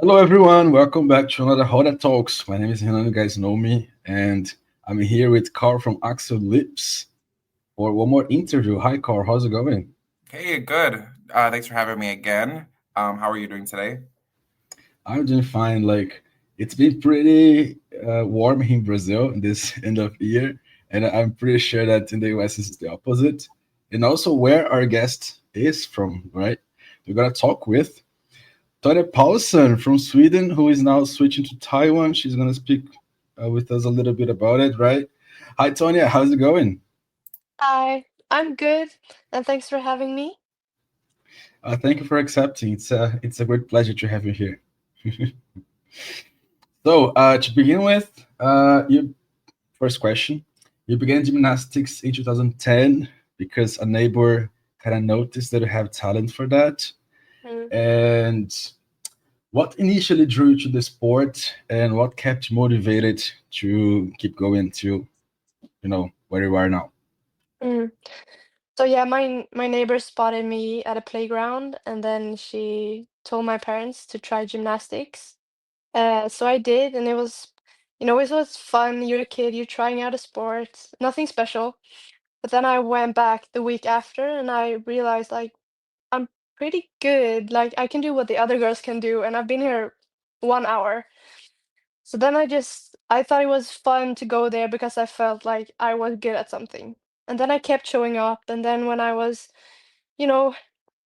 Hello, everyone. Welcome back to another RodaTalks. My name is Renan. You guys know me, and I'm here with Carl from Axel Lips for one more interview. Hi, Carl. How's it going? Hey, good. Thanks for having me again. How are you doing today? I'm doing fine. Like it's been pretty warm in Brazil in this end of year, and I'm pretty sure that in the US it's the opposite. And also, where our guest is from, right? We're gonna talk with Tonya Paulsson from Sweden, who is now switching to Taiwan. She's gonna speak with us a little bit about it, right? Hi, Tonya. How's it going? Hi, I'm good, and thanks for having me. Thank you for accepting. It's a great pleasure to have you here. So, to begin with, you first question. You began gymnastics in 2010 because a neighbor kind of noticed that you have talent for that. Mm. And what initially drew you to the sport, and what kept you motivated to keep going to where you are now? Mm. So yeah, my neighbor spotted me at a playground, and then she told my parents to try gymnastics. So I did, and it was fun. You're a kid, you're trying out a sport, nothing special. But then I went back the week after, and I realized like I'm pretty good. Like I can do what the other girls can do, and I've been here 1 hour. So then I thought it was fun to go there because I felt like I was good at something. And then I kept showing up. And then when you know,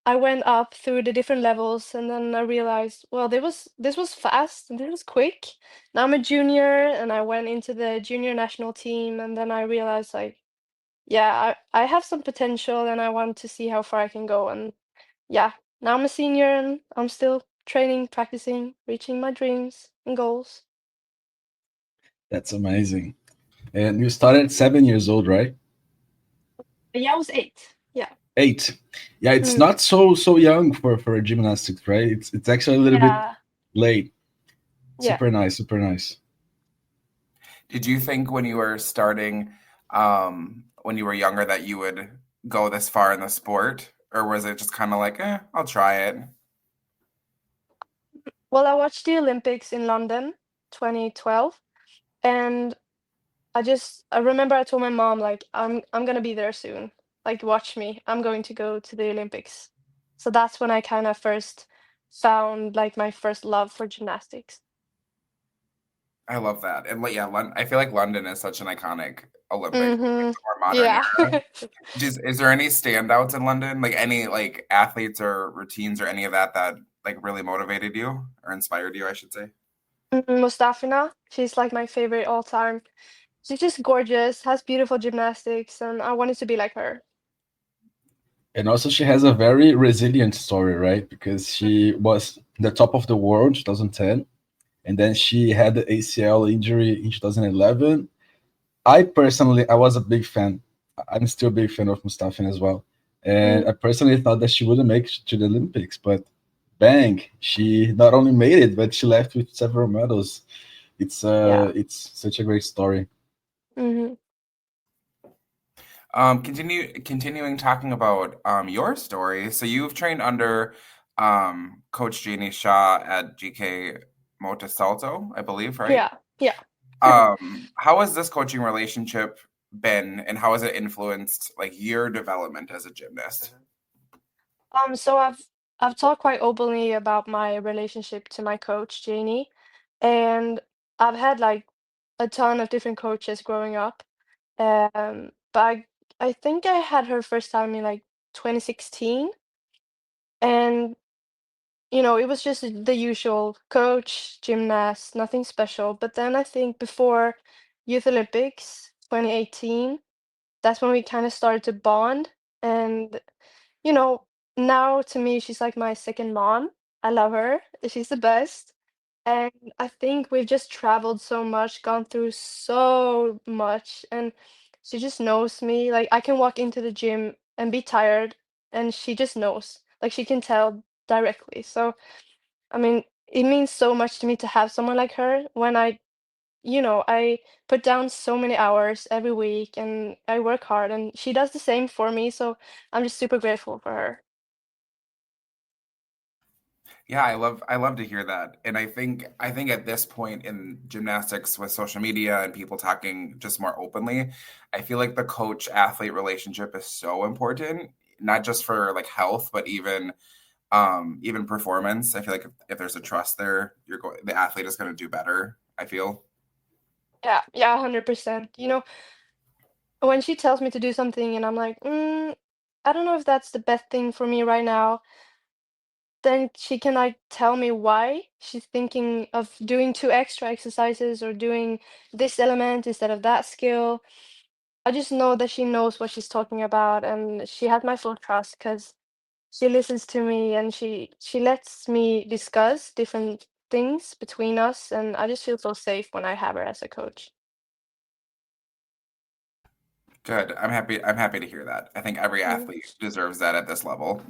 I went up through the different levels and then I realized, well, this was fast and this was quick. Now I'm a junior and I went into the junior national team and then I realized like, yeah, I have some potential and I want to see how far I can go. And yeah, now I'm a senior and I'm still training, practicing, reaching my dreams and goals. That's amazing. And you started at 7 years old, right? Yeah, I was 8. Yeah. 8. Yeah, it's Mm. not so young for gymnastics, right? It's actually a little bit Yeah. late. Yeah. Super nice, super nice. Did you think when you were starting, when you were younger, that you would go this far in the sport, or was it just kind of like, I'll try it? Well, I watched the Olympics in London 2012 and I remember I told my mom like I'm gonna be there soon. Like watch me. I'm going to go to the Olympics. So that's when I kind of first found like my first love for gymnastics. I love that, and like, yeah, I feel like London is such an iconic Olympic, like Mhm. the more modern Yeah. era. Is there any standouts in London, like any like athletes or routines or any of that like really motivated you or inspired you, I should say? Mustafina, she's like my favorite all time. She's just gorgeous, has beautiful gymnastics, and I wanted to be like her. And also, she has a very resilient story, right? Because she was the top of the world in 2010, and then she had the ACL injury in 2011. I was a big fan. I'm still a big fan of Mustafin as well. And Mm, I personally thought that she wouldn't make it to the Olympics, but bang, she not only made it, but she left with several medals. yeah. It's such a great story. Hmm. Continuing talking about your story. So you've trained under Coach Jeannie Shaw at GK Motosalto, I believe, right? Yeah. Yeah. How has this coaching relationship been, and how has it influenced like your development as a gymnast? So I've talked quite openly about my relationship to my coach, Janie, and I've had like a ton of different coaches growing up. But I think I had her first time in like 2016, and it was just the usual coach, gymnast, nothing special. But then I think before Youth Olympics 2018, that's when we kind of started to bond. And, you know, now to me, she's like my second mom. I love her. She's the best. And I think we've just traveled so much, gone through so much, and she just knows me. Like I can walk into the gym and be tired, and she just knows. Like she can tell directly. So I mean, it means so much to me to have someone like her when I put down so many hours every week and I work hard and she does the same for me. So I'm just super grateful for her. Yeah, I love to hear that. And I think at this point in gymnastics with social media and people talking just more openly, I feel like the coach athlete relationship is so important, not just for like health, but even performance. I feel like if there's a trust there, the athlete is going to do better, I feel. Yeah, yeah, 100%. When she tells me to do something and I'm like, I don't know if that's the best thing for me right now, then she can like tell me why she's thinking of doing two extra exercises or doing this element instead of that skill. I just know that she knows what she's talking about and she has my full trust because she listens to me and she lets me discuss different things between us, and I just feel so safe when I have her as a coach. Good. I'm happy to hear that. I think every Mm. athlete deserves that at this level.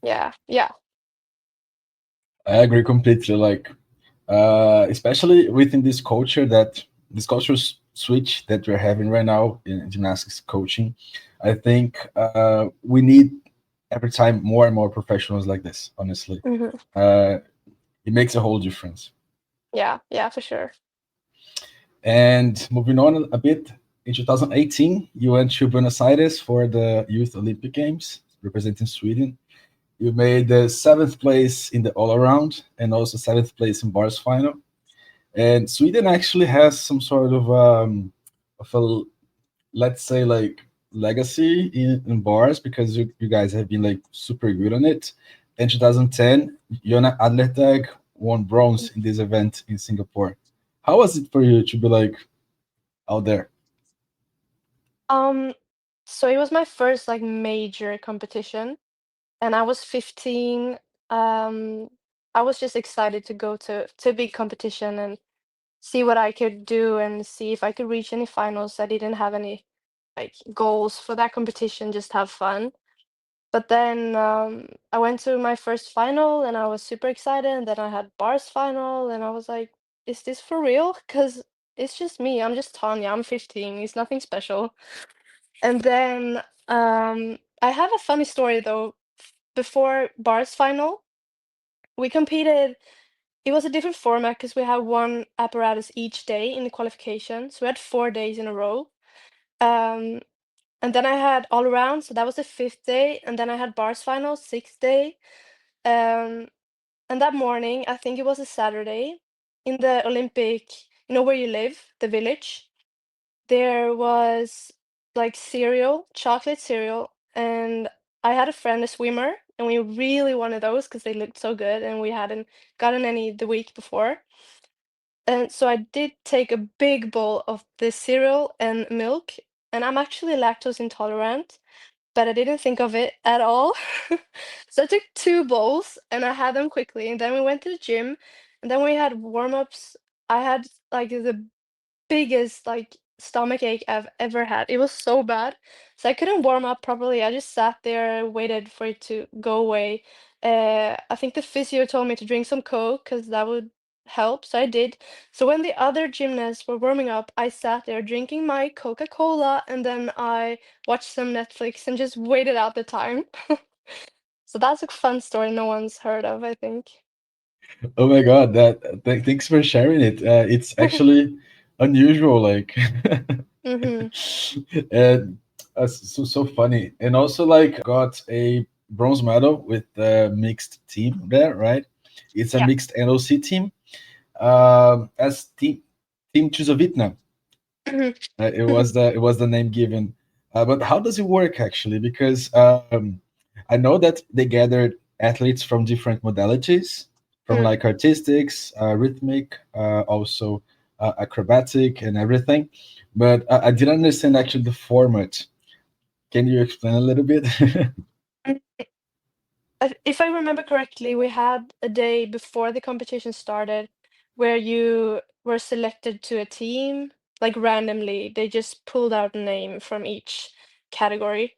Yeah, yeah. I agree completely. Like, especially within this culture switch that we're having right now in gymnastics coaching, I think we need every time more and more professionals like this. Honestly, Hmm. uh, it makes a whole difference. Yeah, yeah, for sure. And moving on a bit, in 2018, you went to Buenos Aires for the Youth Olympic Games, representing Sweden. You made the seventh place in the all around and also seventh place in bars final. And Sweden actually has some sort of a, let's say, like legacy in bars because you guys have been like super good on it. In 2010, Jonna Adlertag won bronze in this event in Singapore. How was it for you to be like out there? Um, so it was my first like major competition, and I was 15. Um, I was just excited to go to a big competition and see what I could do and see if I could reach any finals. I didn't have any like goals for that competition, just have fun. But then I went to my first final and I was super excited. And then I had bars final and I was like, is this for real? Because it's just me. I'm just Tanya. I'm 15. It's nothing special. And then I have a funny story though. Before bars final, we competed. It was a different format because we had one apparatus each day in the qualification. So we had 4 days in a row. Um, and then I had all around, so that was the fifth day. And then I had bars final, sixth day. Um, and that morning, I think it was a Saturday, in the Olympic, where you live, the village, there was like cereal, chocolate cereal. And I had a friend, a swimmer, and we really wanted those because they looked so good and we hadn't gotten any the week before. And so I did take a big bowl of the cereal and milk, and I'm actually lactose intolerant, but I didn't think of it at all. So I took two bowls and I had them quickly, and then we went to the gym, and then we had warm-ups. I had like the biggest like stomach ache I've ever had. It was so bad. So I couldn't warm up properly. I just sat there, waited for it to go away. I think the physio told me to drink some Coke because that would help. So I did. So when the other gymnasts were warming up, I sat there drinking my Coca-Cola and then I watched some Netflix and just waited out the time. So that's a fun story no one's heard of, I think. Oh my god, thanks for sharing it. It's actually unusual, like, Mm-hmm. and so funny. And also, like, got a bronze medal with the mixed team there, right? It's a Yeah. mixed NOC team, as Team Chuzovitna. It was the name given. But how does it work actually? Because I know that they gathered athletes from different modalities, from Mm. like artistics, rhythmic, also acrobatic, and everything. But I didn't understand actually the format. Can you explain a little bit? If I remember correctly, we had a day before the competition started where you were selected to a team, like randomly. They just pulled out a name from each category.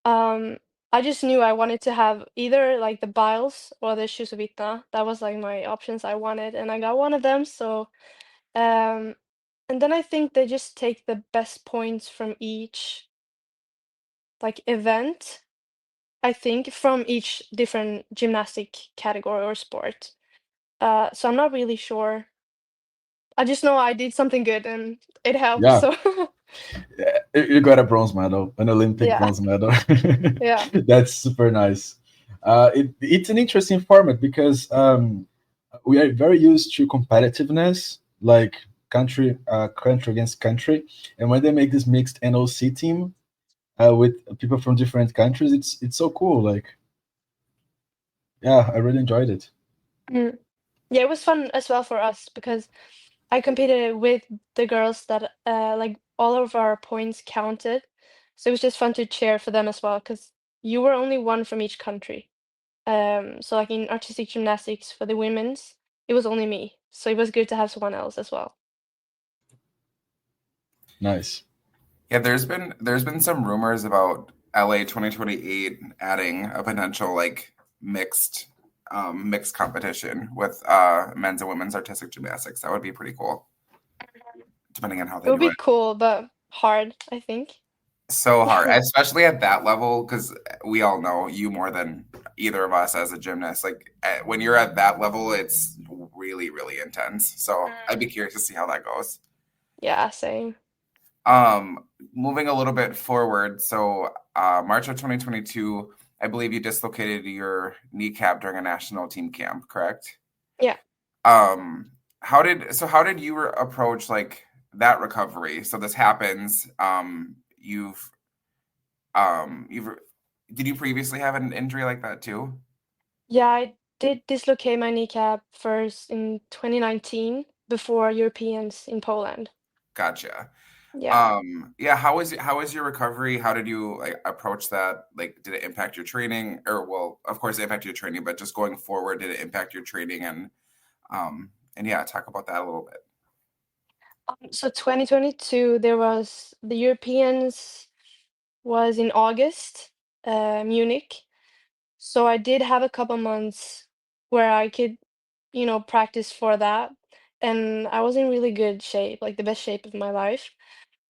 Um, I just knew I wanted to have either like the Biles or the Shusovita. That was like my options I wanted, and I got one of them. So, um, and then I think they just take the best points from each like event. I think, from each different gymnastic category or sport. So I'm not really sure. I just know I did something good and it helped. Yeah, So you got a bronze medal, an Olympic yeah, bronze medal. yeah. That's super nice. It's an interesting format because we are very used to competitiveness, like country against country, and when they make this mixed NOC team with people from different countries, it's so cool. Like, yeah, I really enjoyed it. Mm. Yeah, it was fun as well for us because I competed with the girls that like all of our points counted. So it was just fun to cheer for them as well because you were only one from each country. So like in artistic gymnastics for the women's, it was only me. So it was good to have someone else as well. Nice. Yeah, there's been some rumors about LA 2028 adding a potential like mixed competition with men's and women's artistic gymnastics. That would be pretty cool, depending on how It they would do be it. cool, but hard, I think. So hard, especially at that level, because we all know you more than either of us as a gymnast. Like when you're at that level, it's really, really intense. So I'd be Mm. curious to see how that goes. Yeah, same. Um, Moving a little bit forward, so March of 2022, I believe you dislocated your kneecap during a national team camp, correct? Yeah. Um, how did you approach like that recovery? So this happens. You've did you previously have an injury like that too? Yeah, I did dislocate my kneecap first in 2019 before Europeans in Poland. Gotcha. Yeah. Yeah, how was your recovery? How did you like approach that? Like, did it impact your training? Or well, of course it impacted your training, but just going forward, did it impact your training and yeah, talk about that a little bit. So 2022, there was the Europeans was in August, Munich. So I did have a couple months where I could, practice for that. And I was in really good shape, like the best shape of my life.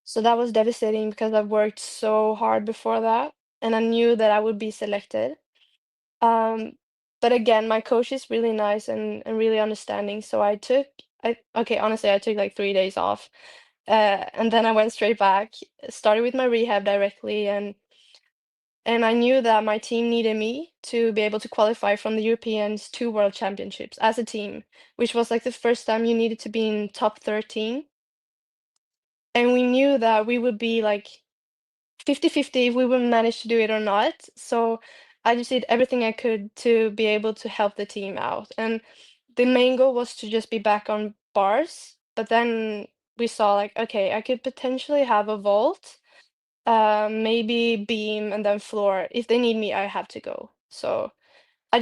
So that was devastating because I've worked so hard before that, and I knew that I would be selected. Um, but again, my coach is really nice and really understanding. So okay, honestly, I took like 3 days off, and then I went straight back, started with my rehab directly, and I knew that my team needed me to be able to qualify from the Europeans to World Championships as a team, which was like the first time you needed to be in top 13. And we knew that we would be like 50-50 if we would manage to do it or not. So I just did everything I could to be able to help the team out. And the main goal was to just be back on bars. But then we saw like, okay, I could potentially have a vault, maybe beam and then floor. If they need me, I have to go. So I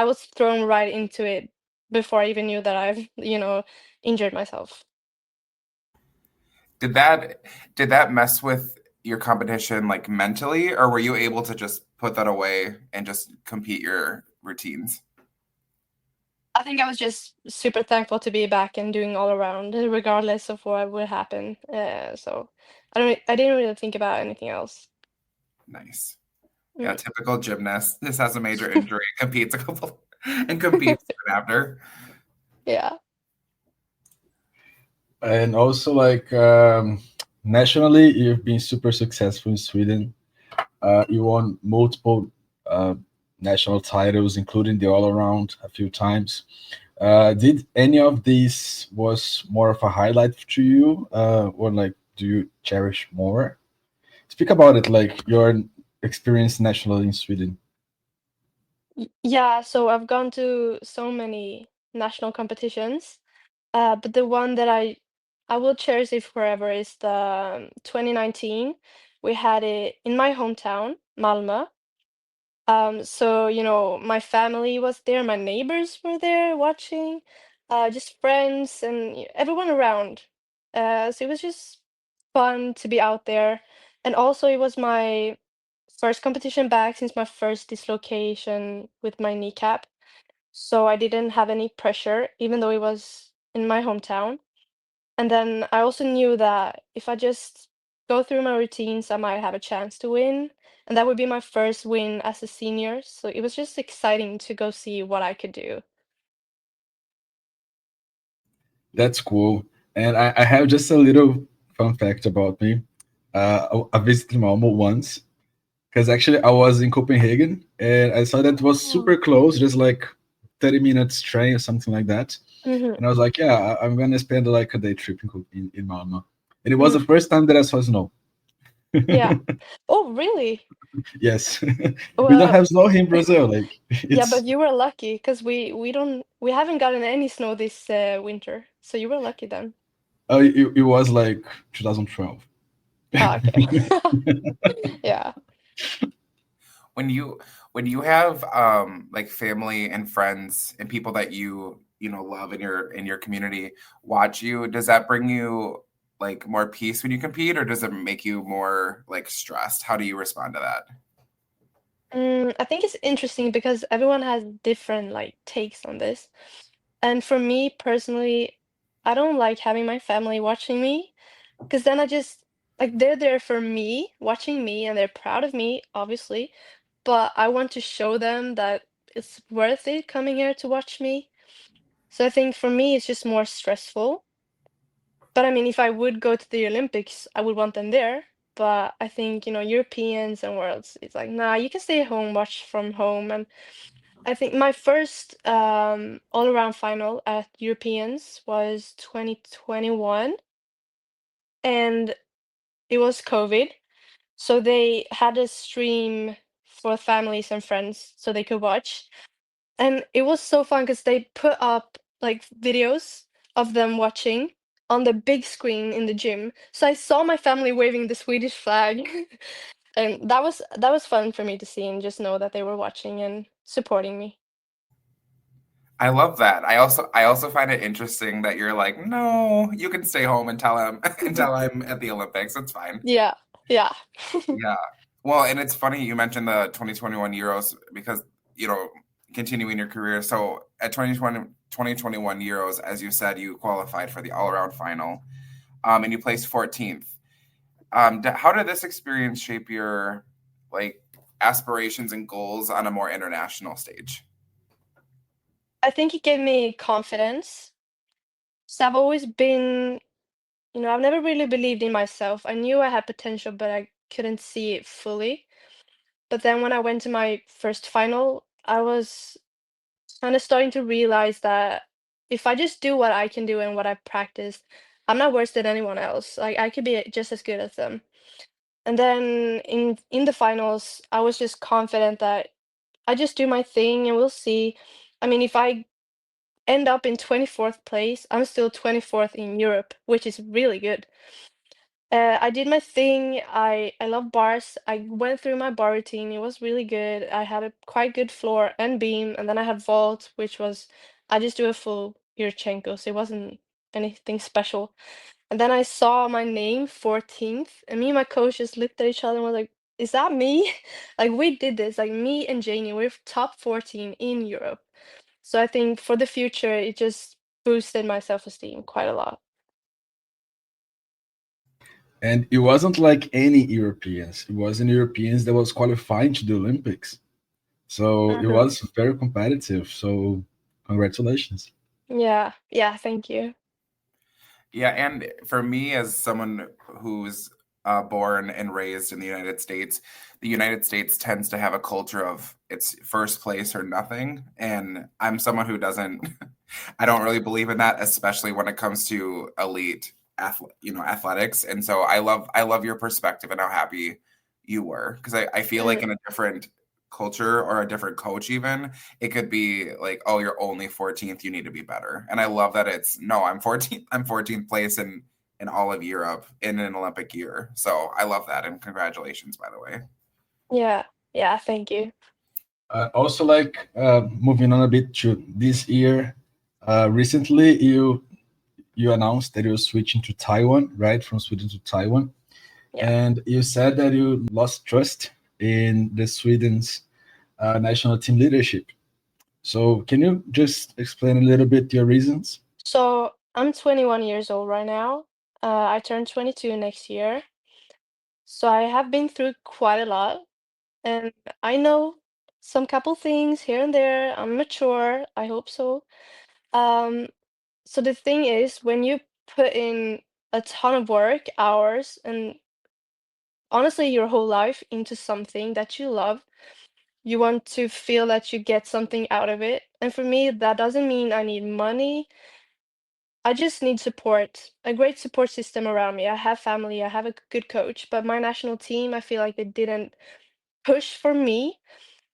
was thrown right into it before I even knew that I've, injured myself. Did that mess with your competition like mentally, or were you able to just put that away and just compete your routines? I think I was just super thankful to be back and doing all around, regardless of what would happen. So I didn't really think about anything else. Nice. Yeah, Mm. typical gymnast. This has a major injury, competes a couple and competes soon after. Yeah. And also, like, nationally, you've been super successful in Sweden. You won multiple uh, national titles, including the all around a few times. Did any of these was more of a highlight to you, or like do you cherish more? Speak about it, like your experience nationally in Sweden. Yeah, so I've gone to so many national competitions, but the one that I will cherish it forever is the 2019. We had it in my hometown, Malmö. So, my family was there, my neighbors were there watching, just friends and everyone around. So it was just fun to be out there. And also, it was my first competition back since my first dislocation with my kneecap. So I didn't have any pressure, even though it was in my hometown. And then I also knew that if I just go through my routines, I might have a chance to win. And that would be my first win as a senior. So it was just exciting to go see what I could do. That's cool. And I have just a little fun fact about me. I visited Malmo once because actually I was in Copenhagen and I saw that it was Oh. super close, just like 30 minutes train or something like that. Hmm. And I was like, yeah, I'm gonna spend like a day trip in Malmo. And it was the first time that I saw snow. Yeah. Oh, really? Yes, we don't Well, have snow here in Brazil. Like yeah, but it's you were lucky because we haven't gotten any snow this winter. So you were lucky then. it was like 2012. Ah, okay. Yeah. When you have like family and friends and people that you know love in your community watch you, does that bring you like more peace when you compete, or does it make you more like stressed? How do you respond to that? I think it's interesting because everyone has different like takes on this. And for me personally, I don't like having my family watching me because then I just like they're there for me, watching me, and they're proud of me, obviously. But I want to show them that it's worth it coming here to watch me. So I think for me, it's just more stressful. But I mean, if I would go to the Olympics, I would want them there. But I think, Europeans and worlds, it's like, nah, you can stay at home, watch from home. And I think my first all-around final at Europeans was 2021, and it was COVID. So they had a stream for families and friends so they could watch. And it was so fun because they put up like videos of them watching on the big screen in the gym. So I saw my family waving the Swedish flag. And that was fun for me to see and just know that they were watching and supporting me. I love that. I also find it interesting that you're like, no, you can stay home until I'm until I'm at the Olympics. It's fine. Yeah. Yeah. Yeah. Well, and it's funny you mentioned the 2021 Euros because, you know, continuing your career. So at 2021 Euros, as you said, you qualified for the all-around final, and you placed 14th. How did this experience shape your like aspirations and goals on a more international stage? I think it gave me confidence. So I've always been, I've never really believed in myself. I knew I had potential, but I couldn't see it fully. But then when I went to my first final, I was kind of starting to realize that if I just do what I can do and what I practice, I'm not worse than anyone else. Like I could be just as good as them. And then in the finals, I was just confident that I just do my thing and we'll see. I mean, if I end up in 24th place, I'm still 24th in Europe, which is really good. I did my thing. I love bars. I went through my bar routine. It was really good. I had a quite good floor and beam, and then I had vault, which was I just do a full Yurchenko, so it wasn't anything special. And then I saw my name 14th, and me and my coach just looked at each other and were like, "Is that me?" Like we did this, like me and Janie, we're top 14 in Europe. So I think for the future, it just boosted my self-esteem quite a lot. and it wasn't like any Europeans. It wasn't Europeans that was qualifying to the Olympics. So it Mhm. was very competitive. So congratulations. Yeah, yeah, thank you. Yeah, and for me, as someone who's born and raised in the United States tends to have a culture of it's first place or nothing. And I'm someone who doesn't, I don't really believe in that, especially when it comes to athletics. And so I love your perspective and how happy you were because I feel like Mhm. in a different culture or a different coach even it could be like, oh, you're only 14th, you need to be better. And I love that it's no, I'm 14th place in all of Europe in an Olympic year. So I love that, and congratulations, by the way. Yeah, yeah, thank you. Also, like moving on a bit to this year, recently you announced that you're switching to Taiwan, right, from Sweden to Taiwan, Yeah. and you said that you lost trust in the Sweden's national team leadership. So, can you just explain a little bit your reasons? So I'm 21 years old right now. I turn 22 next year. So I have been through quite a lot, and I know some couple things here and there. I'm mature, I hope so. Um, so the thing is, when you put in a ton of work, hours, and honestly your whole life into something that you love, you want to feel that you get something out of it. And for me, that doesn't mean I need money. I just need support, a great support system around me. I have family, I have a good coach, but my national team, I feel like they didn't push for me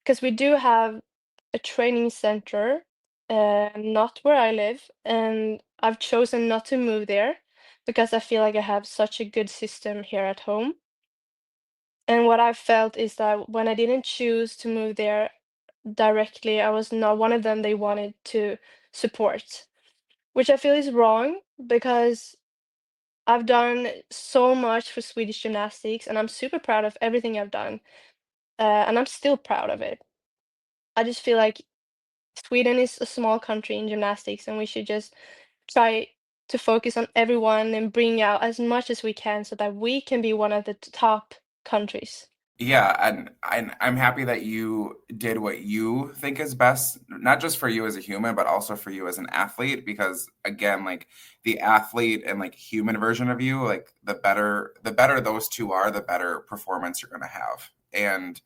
because we do have a training center, not where I live, and I've chosen not to move there because I feel like I have such a good system here at home. And what I felt is that when I didn't choose to move there directly, I was not one of them they wanted to support, which I feel is wrong because I've done so much for Swedish gymnastics and I'm super proud of everything I've done. And I'm still proud of it. I just feel like Sweden is a small country in gymnastics and we should just try to focus on everyone and bring out as much as we can so that we can be one of the top countries. Yeah, and I'm happy that you did what you think is best, not just for you as a human, but also for you as an athlete, because again, like the athlete and like human version of you, like the better those two are, the better performance you're gonna have. And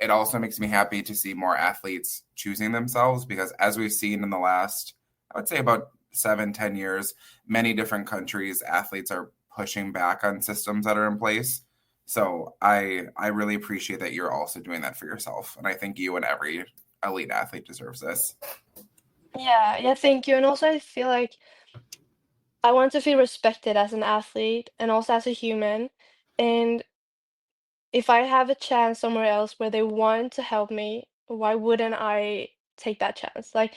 it also makes me happy to see more athletes choosing themselves because as we've seen in the last, I would say about 7, 10 years, many different countries, athletes are pushing back on systems that are in place. So I really appreciate that you're also doing that for yourself. And I think you and every elite athlete deserves this. Yeah, yeah, thank you. And also, I feel like I want to feel respected as an athlete and also as a human. And if I have a chance somewhere else where they want to help me, why wouldn't I take that chance? Like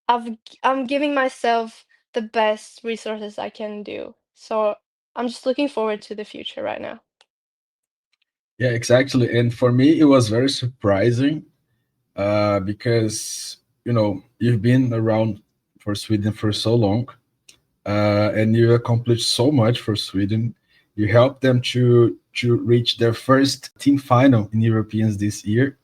I'm giving myself the best resources I can do. So I'm just looking forward to the future right now. Yeah, exactly. And for me, it was very surprising because you've been around for Sweden for so long, and you accomplished so much for Sweden. You helped them to reach their first team final in Europeans this year,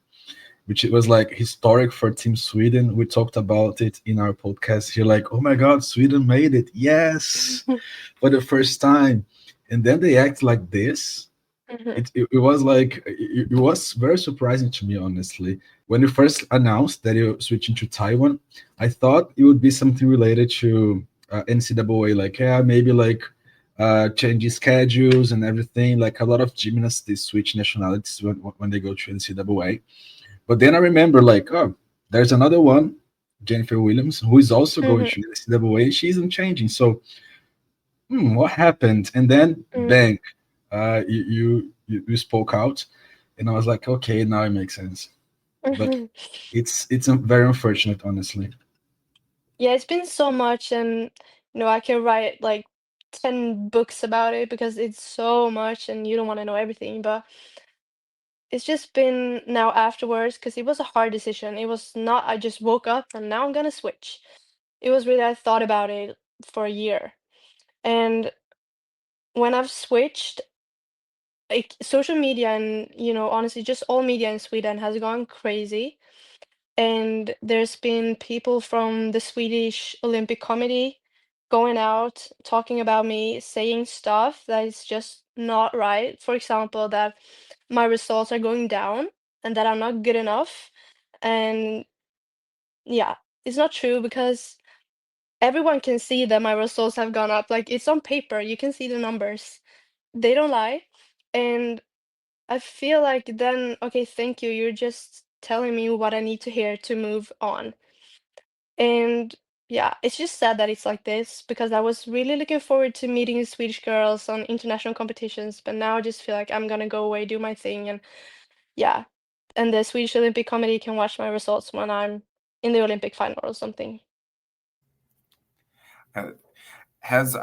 which it was like historic for Team Sweden. We talked about it in our podcast here, like, oh my God, Sweden made it, yes, for the first time, and then they act like this. Mhm, It was like it was very surprising to me, honestly. When you first announced that you're switching to Taiwan, I thought it would be something related to NCAA, like, yeah, maybe like changing schedules and everything. Like a lot of gymnasts, they switch nationalities when they go to NCAA. But then I remember, like, oh, there's another one, Jennifer Williams, who is also going mhm, to NCAA. She isn't changing. So, what happened? And then, mhm, bang, you spoke out, and I was like, okay, now it makes sense. But mhm. it's very unfortunate, honestly. Yeah, it's been so much, and I can write like 10 books about it because it's so much and you don't want to know everything. But it's just been now afterwards because it was a hard decision. It was not, I just woke up and now I'm gonna switch. It was really, I thought about it for a year. And when I've switched, like social media and, honestly, just all media in Sweden has gone crazy. And there's been people from the Swedish Olympic Committee going out talking about me, saying stuff that is just not right. For example, that my results are going down and that I'm not good enough. And yeah, it's not true because everyone can see that my results have gone up. Like it's on paper, you can see the numbers. They don't lie. And I feel like then, okay, thank you. You're just telling me what I need to hear to move on. And yeah, it's just sad that it's like this because I was really looking forward to meeting the Swedish girls on international competitions, but now I just feel like I'm gonna go away, do my thing, and yeah. And the Swedish Olympic Committee can watch my results when I'm in the Olympic final or something. Uh, Has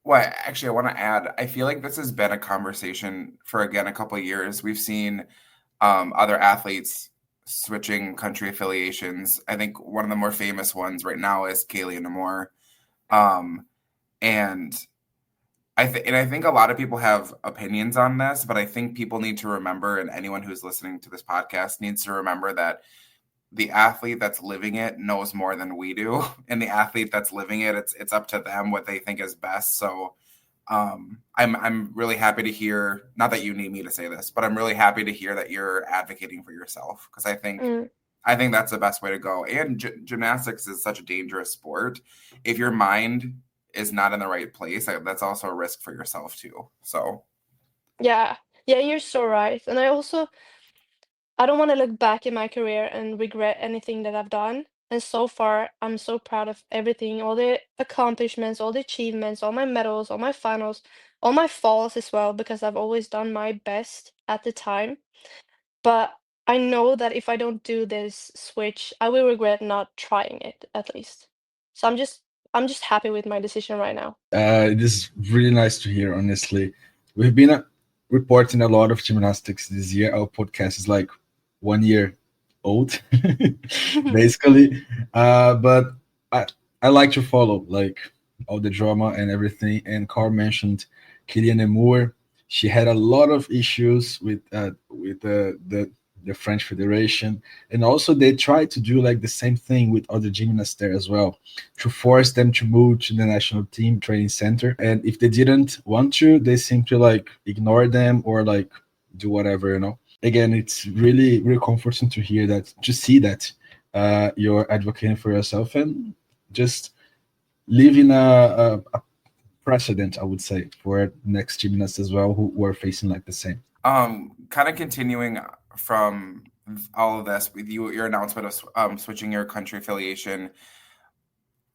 well, actually, I want to add. I feel like this has been a conversation for again a couple of years. We've seen other athletes switching country affiliations. I think one of the more famous ones right now is Kaylee Namor. Um, and I think a lot of people have opinions on this, but I think people need to remember, and anyone who's listening to this podcast needs to remember that the athlete that's living it knows more than we do, and the athlete that's living it, it's up to them what they think is best. So I'm really happy to hear. Not that you need me to say this, but I'm really happy to hear that you're advocating for yourself, because Mm, I think that's the best way to go. And gymnastics is such a dangerous sport. If your mind is not in the right place, that's also a risk for yourself too. So yeah, yeah, you're so right. And I don't want to look back in my career and regret anything that I've done. And so far, I'm so proud of everything, all the accomplishments, all the achievements, all my medals, all my finals, all my falls as well, because I've always done my best at the time. But I know that if I don't do this switch, I will regret not trying it at least. So I'm just happy with my decision right now. This is really nice to hear, honestly. We've been reporting a lot of gymnastics this year. Our podcast is like 1 year old, basically. But I, I like to follow like all the drama and everything. And Carl mentioned Kylian Moore. She had a lot of issues with the French Federation, and also they tried to do like the same thing with other gymnasts there as well, to force them to move to the national team training center. And if they didn't want to, they simply like ignore them or like do whatever. Again, it's really, really comforting to hear that, to see that you're advocating for yourself and just leaving a precedent, I would say, for next gymnasts as well who were facing like the same. kind of continuing from all of this with your announcement of switching your country affiliation.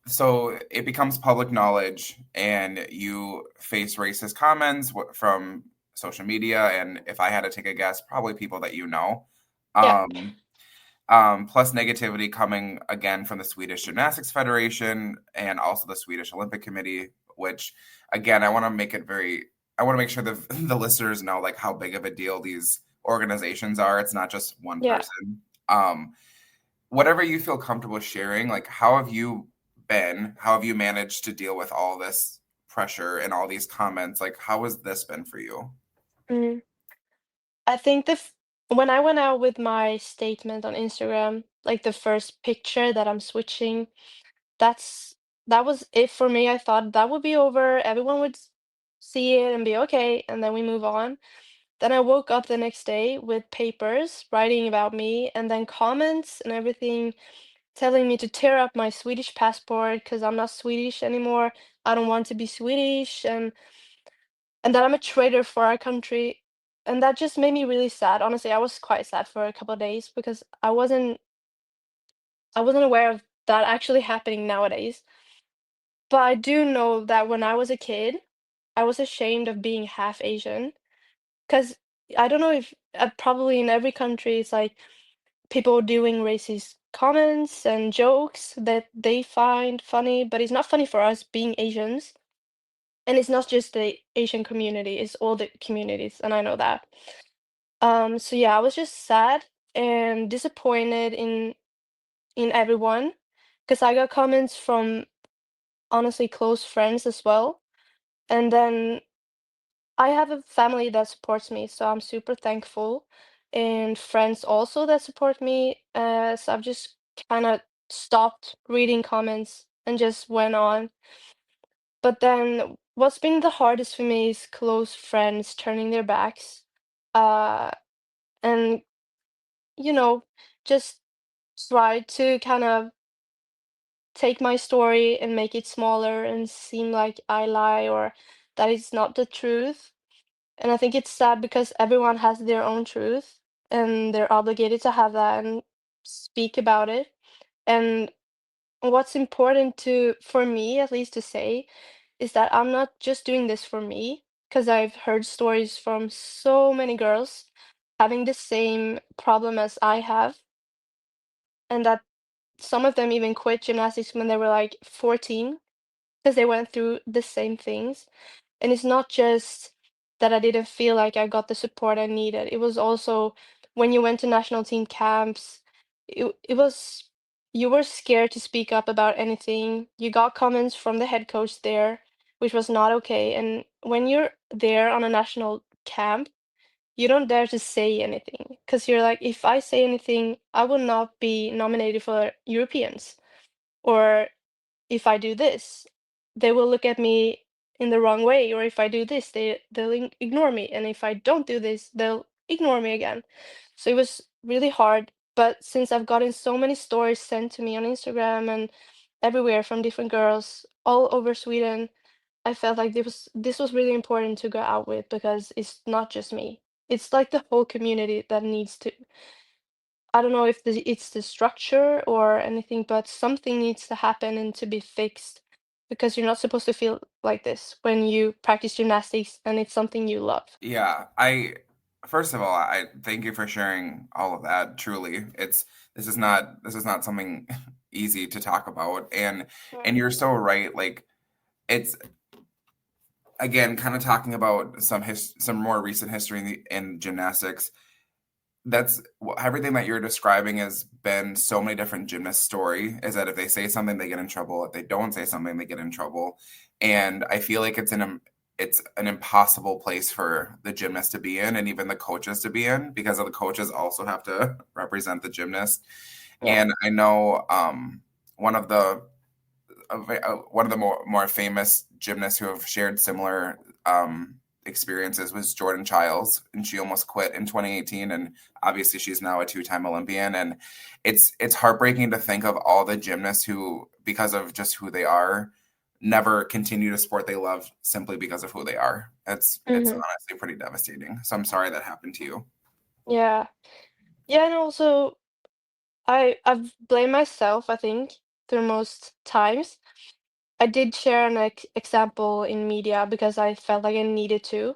So it becomes public knowledge, and you face racist comments from social media, and if I had to take a guess, probably people that you know. Yeah, Um, plus negativity coming again from the Swedish Gymnastics Federation and also the Swedish Olympic Committee, which again, I want to make sure that the listeners know like how big of a deal these organizations are. It's not just one yeah. person. Um, whatever you feel comfortable sharing, like how have you managed to deal with all this pressure and all these comments? Like, how has this been for you? Mm. I think when I went out with my statement on Instagram, like the first picture that I'm switching, that's that was it for me. I thought that would be over. Everyone would see it and be okay, and then we move on. Then I woke up the next day with papers writing about me and then comments and everything telling me to tear up my Swedish passport because I'm not Swedish anymore. I don't want to be Swedish and that I'm a traitor for our country. And that just made me really sad. Honestly, I was quite sad for a couple of days because I wasn't aware of that actually happening nowadays. But I do know that when I was a kid, I was ashamed of being half Asian. Because I don't know if probably in every country it's like people doing racist comments and jokes that they find funny, but it's not funny for us being Asians. And it's not just the Asian community, it's all the communities, and I know that. So yeah, I was just sad and disappointed in everyone because I got comments from honestly close friends as well. And then I have a family that supports me, so I'm super thankful, and friends also that support me. So I've just kind of stopped reading comments and just went on. But then what's been the hardest for me is close friends turning their backs, uh, and you know, just try to kind of take my story and make it smaller and seem like I lie or that it's not the truth. And I think it's sad because everyone has their own truth and they're obligated to have that and speak about it. And what's important for me, at least to say, is that I'm not just doing this for me, because I've heard stories from so many girls having the same problem as I have, and that some of them even quit gymnastics when they were like 14 because they went through the same things. And it's not just that I didn't feel like I got the support I needed. It was also when you went to national team camps, it was you were scared to speak up about anything. You got comments from the head coach there, which was not okay. And when you're there on a national camp, you don't dare to say anything because you're like, if I say anything, I will not be nominated for Europeans. Or if I do this, they will look at me in the wrong way. Or if I do this, they'll ignore me. And if I don't do this, they'll ignore me again. So it was really hard. But since I've gotten so many stories sent to me on Instagram and everywhere from different girls all over Sweden, I felt like this was really important to go out with because it's not just me. It's like the whole community that needs to. I don't know if it's the structure or anything, but something needs to happen and to be fixed because you're not supposed to feel like this when you practice gymnastics and it's something you love. Yeah, I first of all, I thank you for sharing all of that. Truly, this is not something easy to talk about, and you're so right. Like it's again kind of talking about some more recent history in gymnastics. That's everything that you're describing has been so many different gymnasts' story is that if they say something, they get in trouble. If they don't say something, they get in trouble. And I feel like it's an impossible place for the gymnast to be in and even the coaches to be in because the coaches also have to represent the gymnast. Yeah. And I know one of the more famous gymnasts who have shared similar experiences was Jordan Childs, and she almost quit in 2018. And obviously, she's now a two-time Olympian. And it's heartbreaking to think of all the gymnasts who, because of just who they are, never continue a sport they love simply because of who they are. It's Hmm. honestly pretty devastating. So I'm sorry that happened to you. Yeah. Yeah, and also I've blamed myself, I think, through most times. I did share an example in media because I felt like I needed to,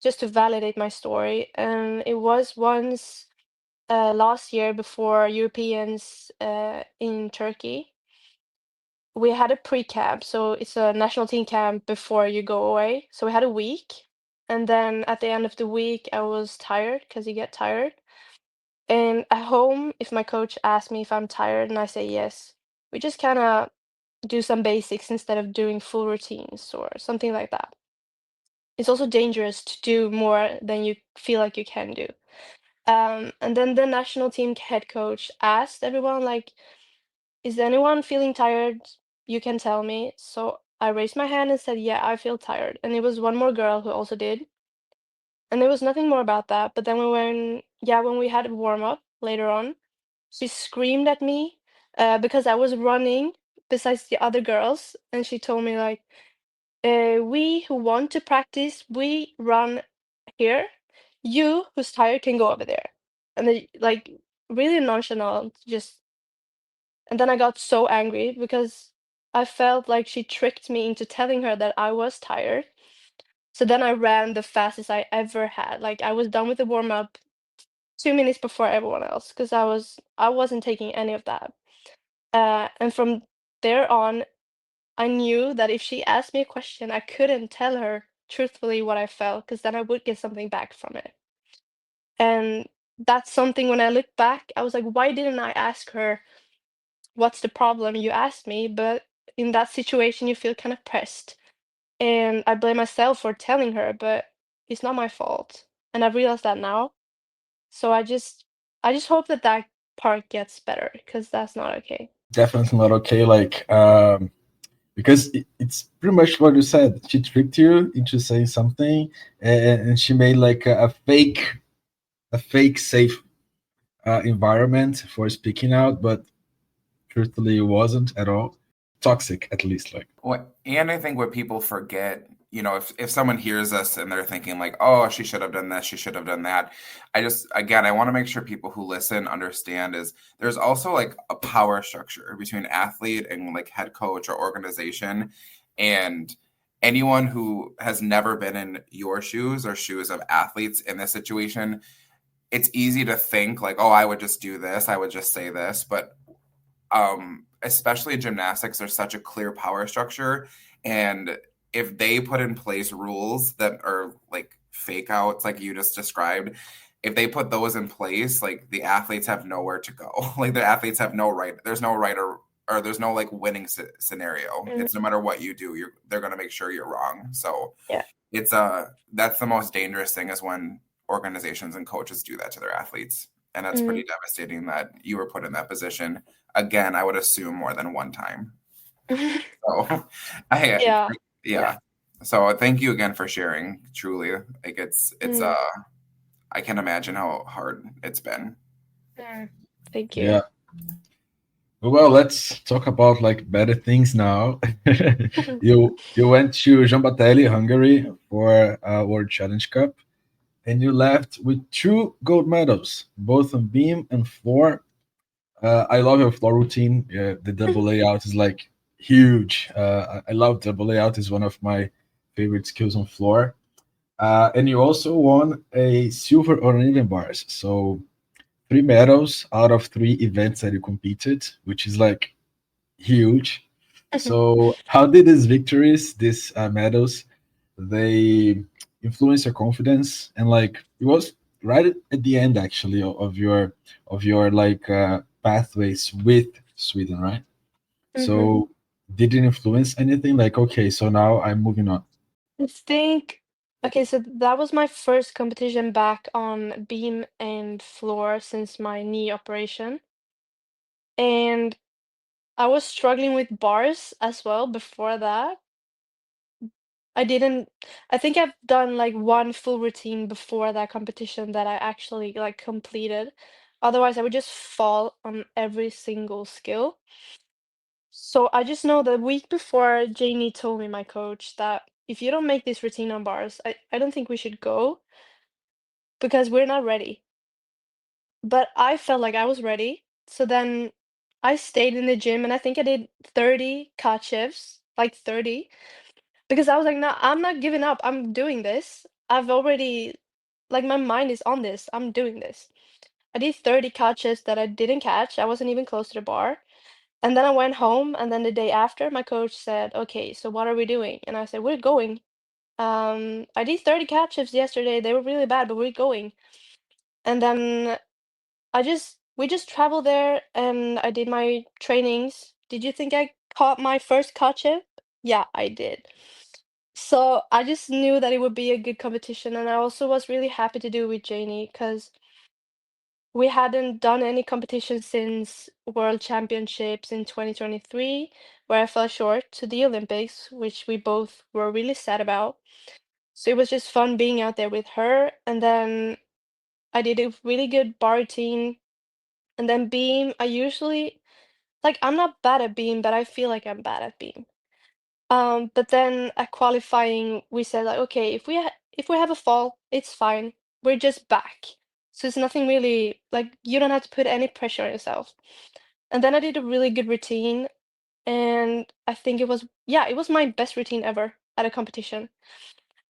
just to validate my story. And it was once last year before Europeans in Turkey. We had a pre-camp, so it's a national team camp before you go away. So we had a week, and then at the end of the week, I was tired because you get tired. And at home, if my coach asks me if I'm tired and I say yes, we just kind of do some basics instead of doing full routines or something like that. It's also dangerous to do more than you feel like you can do. And then the national team head coach asked everyone, like, is anyone feeling tired? You can tell me. So I raised my hand and said, yeah, I feel tired. And it was one more girl who also did. And there was nothing more about that. But then when we had a warm up later on, she screamed at me because I was running besides the other girls. And she told me, like, we who want to practice, we run here. You who's tired can go over there. And they, like, really nonchalant, just. And then I got so angry because I felt like she tricked me into telling her that I was tired. So then I ran the fastest I ever had. Like I was done with the warm up 2 minutes before everyone else because I wasn't taking any of that. And from there on, I knew that if she asked me a question, I couldn't tell her truthfully what I felt because then I would get something back from it. And that's something when I look back, I was like, why didn't I ask her what's the problem? You asked me, but in that situation, you feel kind of pressed. And I blame myself for telling her, but it's not my fault. And I've realized that now. So I just hope that that part gets better because that's not okay. Definitely not okay. Like, because it's pretty much what you said. She tricked you into saying something, and she made like a fake safe environment for speaking out, but truthfully, it wasn't at all toxic. At least, like. And I think what people forget, if someone hears us and they're thinking like, oh, she should have done this, she should have done that. I want to make sure people who listen understand is there's also like a power structure between athlete and like head coach or organization. And anyone who has never been in your shoes or shoes of athletes in this situation, it's easy to think like, oh, I would just do this, I would just say this. But especially in gymnastics, there's such a clear power structure. And if they put in place rules that are like fake outs, like you just described, if they put those in place, like the athletes have nowhere to go. Like the athletes have no right. There's no right or or there's no like winning scenario. Mm, It's no matter what you do, they're going to make sure you're wrong. So yeah. it's that's the most dangerous thing, is when organizations and coaches do that to their athletes. And that's pretty Mm. devastating that you were put in that position again, I would assume more than one time. So I Yeah. Yeah. yeah. So thank you again for sharing. Truly, like it's Mm. I can imagine how hard it's been. Mm. Thank you. Yeah. Well, let's talk about like better things now. You went to Jean Batelli, Hungary for World Challenge Cup, and you left with two gold medals, both on beam and floor. I love your floor routine. Yeah, the double layout is like huge. I love double layout; is one of my favorite skills on floor. And you also won a silver on uneven bars. So three medals out of three events that you competed, which is like huge. So how did these victories, these medals, they influence your confidence? And like it was right at the end actually of your like pathways with Sweden, right? Mhm. So did it influence anything? Like okay, so now I'm moving on. I think okay, so that was my first competition back on beam and floor since my knee operation. And I was struggling with bars as well before that. I didn't I think I've done like one full routine before that competition that I actually like completed. Otherwise, I would just fall on every single skill. So I just know the week before, Janie told me, my coach, that if you don't make this routine on bars, I don't think we should go because we're not ready. But I felt like I was ready. So then I stayed in the gym and I think I did 30 kachevs, like 30, because I was like, no, I'm not giving up. I'm doing this. I've already, like, my mind is on this. I'm doing this. I did 30 catches that I didn't catch. I wasn't even close to the bar. And then I went home, and then the day after, my coach said, "Okay, so what are we doing?" And I said, "We're going. I did 30 catch-ups yesterday. They were really bad, but we're going." And then we just traveled there, and I did my trainings. Did you think I caught my first catch-up? Yeah, I did. So I just knew that it would be a good competition, and I also was really happy to do it with Janie because we hadn't done any competition since World Championships in 2023, where I fell short to the Olympics, which we both were really sad about. So it was just fun being out there with her. And then I did a really good bar routine. And then beam, I usually, like, I'm not bad at beam, but I feel like I'm bad at beam. But then at qualifying, we said like, okay, if we have a fall, it's fine. We're just back. So it's nothing really like you don't have to put any pressure on yourself. And then I did a really good routine, and I think it was yeah, it was my best routine ever at a competition.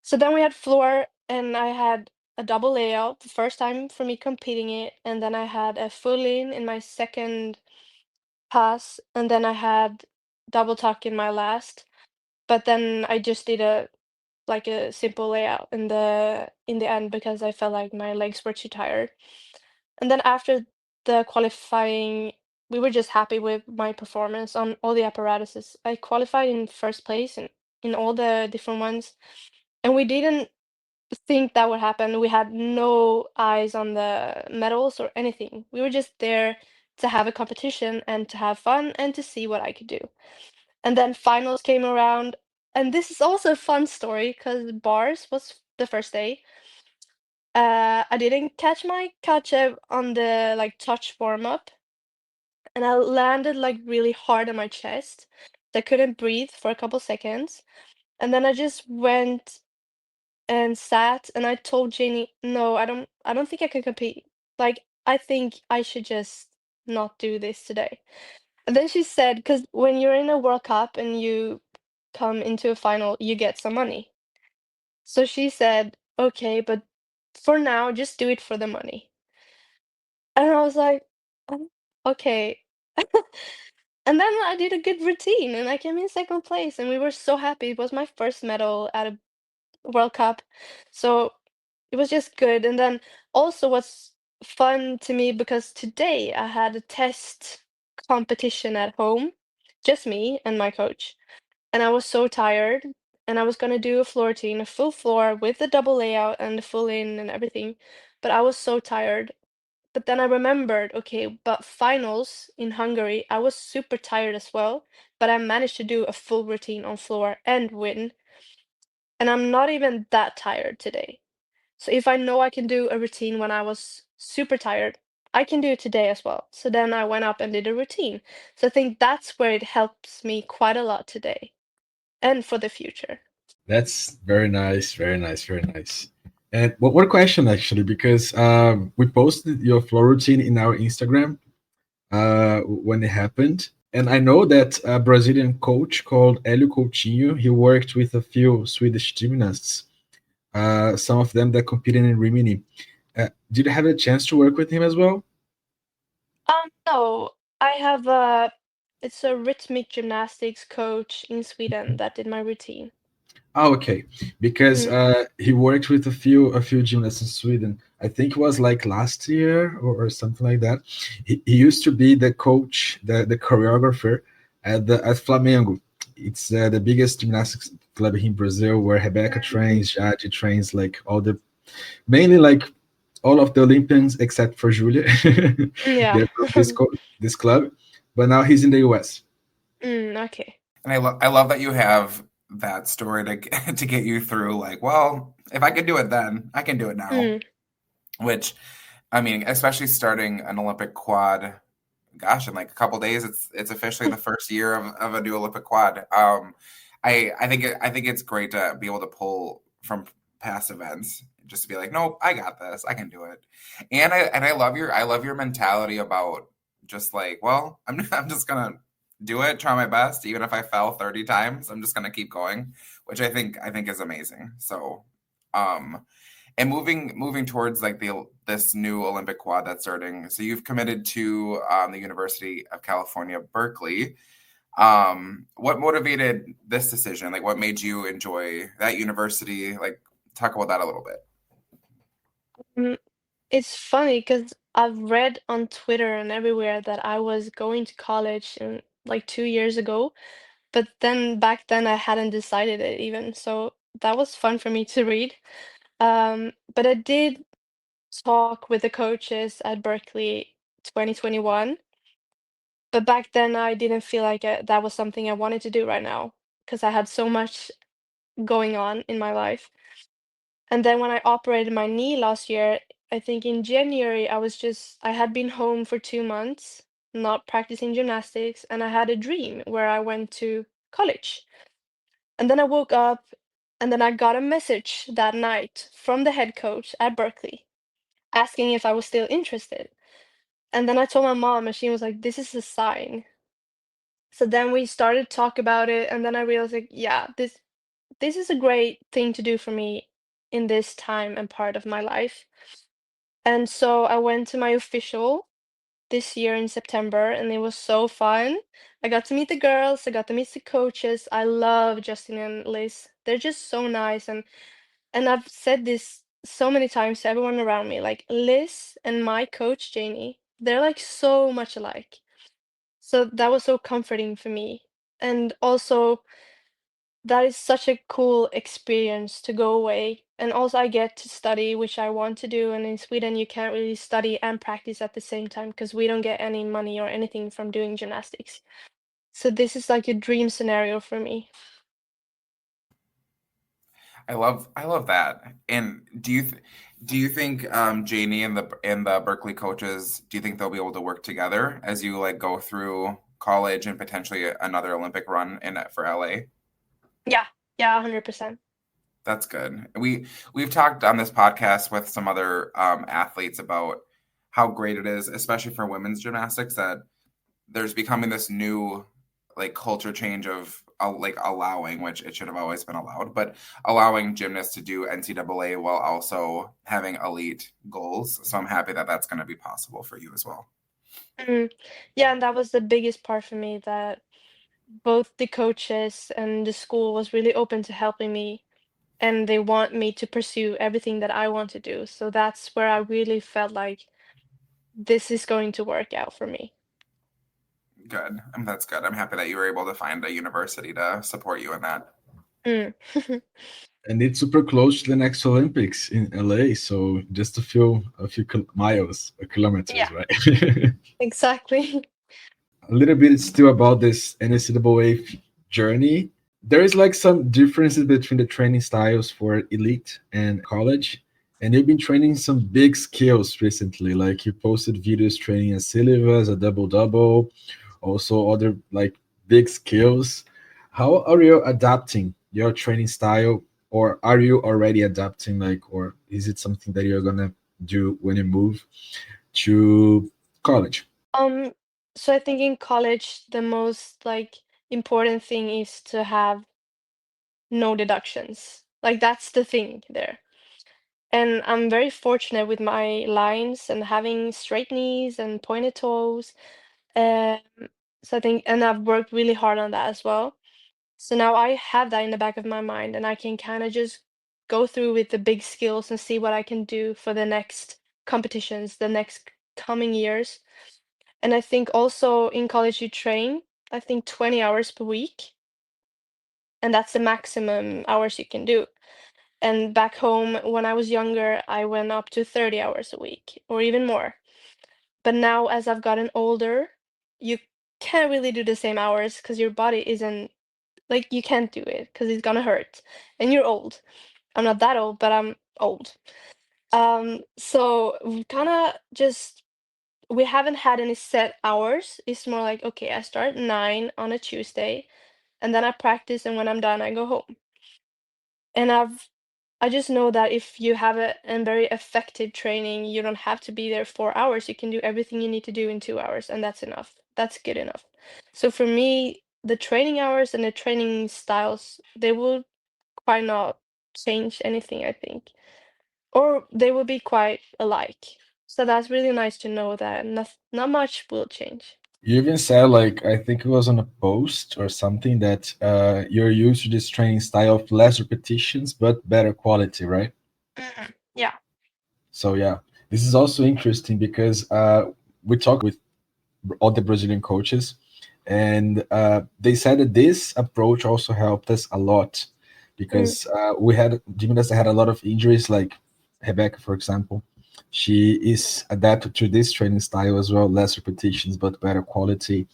So then we had floor, and I had a double layout, the first time for me competing it, and then I had a full in my second pass, and then I had double tuck in my last. But then I just did a like a simple layout in the end because I felt like my legs were too tired. And then after the qualifying, we were just happy with my performance on all the apparatuses. I qualified in first place in all the different ones, and we didn't think that would happen. We had no eyes on the medals or anything. We were just there to have a competition and to have fun and to see what I could do. And then finals came around, and this is also a fun story because bars was the first day. I didn't catch my catch-up on the like touch warm-up, and I landed like really hard on my chest. I couldn't breathe for a couple seconds, and then I just went and sat, and I told Janie, "No, I don't think I can compete. Like, I think I should just not do this today." And then she said, "Because when you're in a World Cup and you come into a final, you get some money." So she said, "Okay, but for now, just do it for the money." And I was like, Okay." And then I did a good routine and I came in second place and we were so happy. It was my first medal at a World Cup. So it was just good. And then also what's fun to me because today I had a test competition at home. just me and my coach. And I was so tired. And I was gonna do a floor routine, a full floor with the double layout and the full in and everything. But I was so tired. But then I remembered, okay, but finals in Hungary, I was super tired as well. But I managed to do a full routine on floor and win. And I'm not even that tired today. So if I know I can do a routine when I was super tired, I can do it today as well. So then I went up and did a routine. So I think that's where it helps me quite a lot today and for the future. That's very nice, very nice, very nice. And one question actually, because we posted your floor routine in our Instagram when it happened, and I know that a Brazilian coach called Hélio Coutinho, he worked with a few Swedish gymnasts, some of them that competed in Rimini. Did you have a chance to work with him as well? No, I have it's a rhythmic gymnastics coach in Sweden that did my routine. Oh, okay. Because Mm, he worked with a few gymnasts in Sweden. I think it was like last year or something like that. He used to be the coach, the choreographer at Flamengo. It's the biggest gymnastics club in Brazil, where Rebecca mm, trains, Jade trains, like mainly like all of the Olympians except for Julia. yeah. They're from this club, but now he's in the US. Okay. And I love that you have that story to to get you through. Like, well, if I could do it then, I can do it now. Mm, Which, I mean, especially starting an Olympic quad, gosh, in like a couple days, it's officially the first year of a new Olympic quad. I think it's great to be able to pull from past events, just to be like, nope, I got this, I can do it. And I love your mentality about just like, well, I'm just gonna do it, try my best, even if I fell 30 times, I'm just gonna keep going, which I think is amazing. So, um, and moving towards like the this new Olympic quad that's starting. So you've committed to the University of California, Berkeley. What motivated this decision? Like, what made you enjoy that university? Like, talk about that a little bit. mm. It's funny because I've read on Twitter and everywhere that I was going to college in like 2 years ago, but then back then I hadn't decided it even. So that was fun for me to read. But I did talk with the coaches at Berkeley 2021, but back then I didn't feel like that was something I wanted to do right now because I had so much going on in my life. And then when I operated my knee last year, I think in January, I had been home for 2 months, not practicing gymnastics, and I had a dream where I went to college. And then I woke up, and then I got a message that night from the head coach at Berkeley asking if I was still interested. And then I told my mom, and she was like, "This is a sign." So then we started to talk about it, and then I realized, like, yeah, this is a great thing to do for me in this time and part of my life. And so I went to my official this year in September, and it was so fun. I got to meet the girls, I got to meet the coaches. I love Justin and Liz. They're just so nice, and I've said this so many times to everyone around me, like Liz and my coach Janie, they're like so much alike. So that was so comforting for me. And also that is such a cool experience to go away. And also, I get to study, which I want to do. And in Sweden, you can't really study and practice at the same time because we don't get any money or anything from doing gymnastics. So this is like a dream scenario for me. I love that. And do you think Janie and the Berkeley coaches, do you think they'll be able to work together as you like go through college and potentially another Olympic run in for LA? Yeah, yeah, 100%. That's good. We've talked on this podcast with some other athletes about how great it is, especially for women's gymnastics, that there's becoming this new like culture change of like allowing, which it should have always been allowed, but allowing gymnasts to do NCAA while also having elite goals. So I'm happy that that's going to be possible for you as well. Mm. Yeah, and that was the biggest part for me that both the coaches and the school was really open to helping me and they want me to pursue everything that I want to do. So that's where I really felt like this is going to work out for me. Good. That's good. I'm happy that you were able to find a university to support you in that. Mm. And it's super close to the next Olympics in LA, so just a few miles, Yeah, kilometers, right? exactly. A little bit still about this NCAA journey. There is like some differences between the training styles for elite and college. And you've been training some big skills recently. Like you posted videos training a syllabus, a double double, also other like big skills. How are you adapting your training style, or are you already adapting? Like, or is it something that you're gonna do when you move to college? Um, so I think in college, the most like important thing is to have no deductions. Like that's the thing there. And I'm very fortunate with my lines and having straight knees and pointed toes. Um, so I think, and I've worked really hard on that as well. So now I have that in the back of my mind, and I can kind of just go through with the big skills and see what I can do for the next competitions, the next coming years. And I think also in college you train, I think 20 hours per week, and that's the maximum hours you can do. And back home, when I was younger, I went up to 30 hours a week or even more. But now, as I've gotten older, you can't really do the same hours because your body isn't like you can't do it because it's gonna hurt. And you're old. I'm not that old, but I'm old. So we kind of just we haven't had any set hours. It's more like, okay, I start at 9 on a Tuesday, and then I practice, and when I'm done, I go home. And I just know that if you have a very effective training, you don't have to be there 4 hours. You can do everything you need to do in 2 hours, and that's enough. That's good enough. So for me, the training hours and the training styles, they will quite not change anything, I think. Or they will be quite alike. So that's really nice to know that not much will change. You even said, like, I think it was on a post or something, that you're used to this training style of less repetitions but better quality, right? Yeah. So yeah, this is also interesting because we talked with all the Brazilian coaches, and they said that this approach also helped us a lot Mm, because we had gymnasts that had a lot of injuries, like Rebecca, for example. She is adapted to this training style as well, less repetitions but better quality.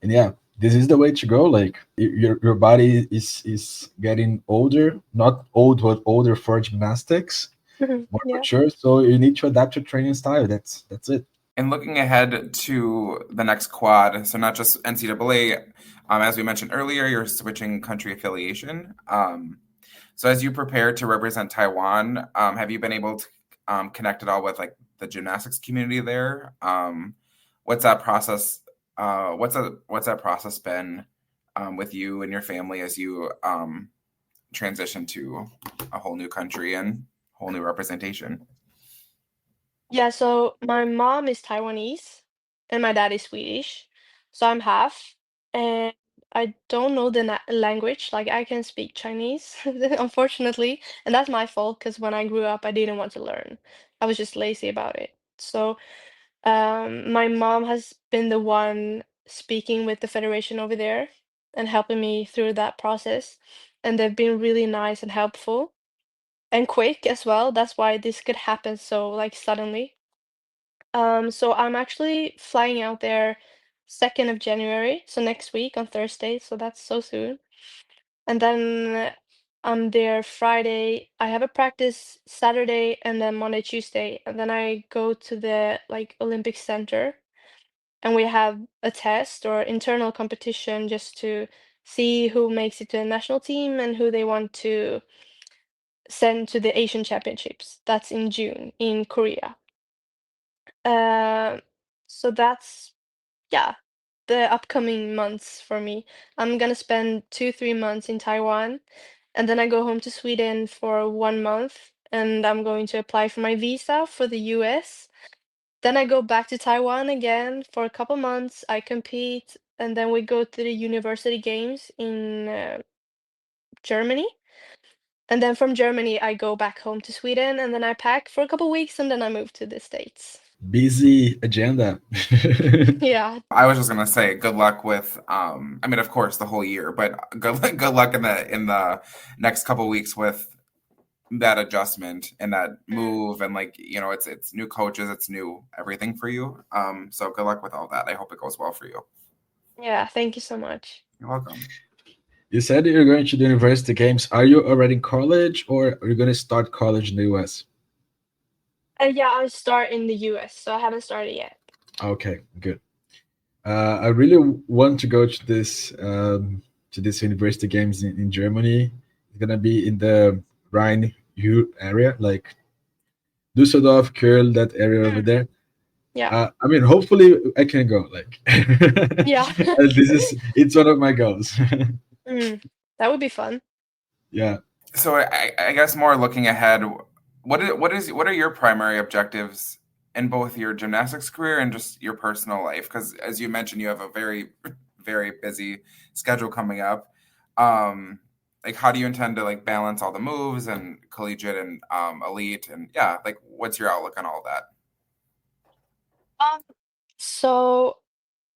And yeah, this is the way to go. Like your body is getting older, not old but older for gymnastics, more yeah. mature, so you need to adapt your training style. That's it. And looking ahead to the next quad, so not just NCAA, as we mentioned earlier, you're switching country affiliation. So as you prepare to represent Taiwan, have you been able to connect at all with like the gymnastics community there? What's that process? What's that process been with you and your family as you transition to a whole new country and whole new representation? Yeah, so my mom is Taiwanese and my dad is Swedish. So I'm half. And I don't know the language. Like I can speak Chinese, unfortunately. And that's my fault because when I grew up, I didn't want to learn. I was just lazy about it. So my mom has been the one speaking with the federation over there and helping me through that process. And they've been really nice and helpful and quick as well. That's why this could happen so like suddenly. So I'm actually flying out there 2nd of January, so next week on Thursday, so that's so soon. And then I'm there Friday. I have a practice Saturday and then Monday, Tuesday, and then I go to the like Olympic Center and we have a test or internal competition just to see who makes it to the national team and who they want to send to the Asian Championships. That's in June in Korea. Uh, so that's yeah, the upcoming months for me. I'm gonna spend 2, 3 months in Taiwan, and then I go home to Sweden for 1 month, and I'm going to apply for my visa for the US. Then I go back to Taiwan again for a couple months. I compete, and then we go to the university games in Germany. And then from Germany, I go back home to Sweden, and then I pack for a couple weeks, and then I move to the States. Busy agenda. Yeah. I was just gonna say, good luck with. I mean, of course, the whole year, but good luck in the next couple weeks with that adjustment and that Mm. move, and like it's new coaches, it's new everything for you. So good luck with all that. I hope it goes well for you. Yeah, thank you so much. You're welcome. You said that you're going to the university games. Are you already in college, or are you going to start college in the US? Yeah, I start in the US, so I haven't started yet. Okay, good. I really want to go to this university games in Germany. It's gonna be in the Rhine area, like Düsseldorf, Köln, that area over Mm. there. Yeah. I mean, hopefully I can go. Like, Yeah. and it's one of my goals. Mm. That would be fun. Yeah, So I guess more looking ahead, what are your primary objectives in both your gymnastics career and just your personal life? Because as you mentioned, you have a very busy schedule coming up. Um, like, how do you intend to like balance all the moves and collegiate and elite, and yeah, like what's your outlook on all that? Um, so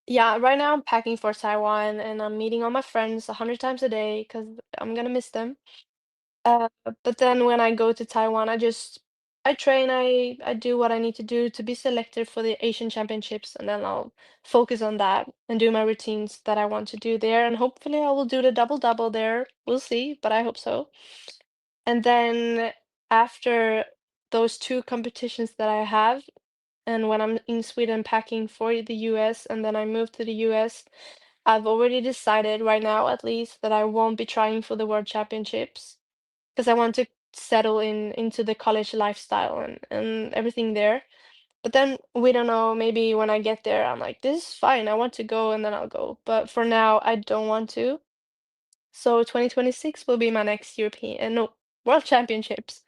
yeah, right now I'm packing for Taiwan and I'm meeting all my friends 100 times a day because I'm gonna miss them. Uh, but then when I go to Taiwan, I train, I do what I need to do to be selected for the Asian Championships, and then I'll focus on that and do my routines that I want to do there, and hopefully I will do the double double there. We'll see, but I hope so. And then after those two competitions that I have, and when I'm in Sweden packing for the US and then I move to the US, I've already decided right now at least that I won't be trying for the World Championships because I want to settle into the college lifestyle and everything there. But then we don't know, maybe when I get there, I'm like, this is fine, I want to go, and then I'll go. But for now, I don't want to. So 2026 will be my next European, no, World Championships.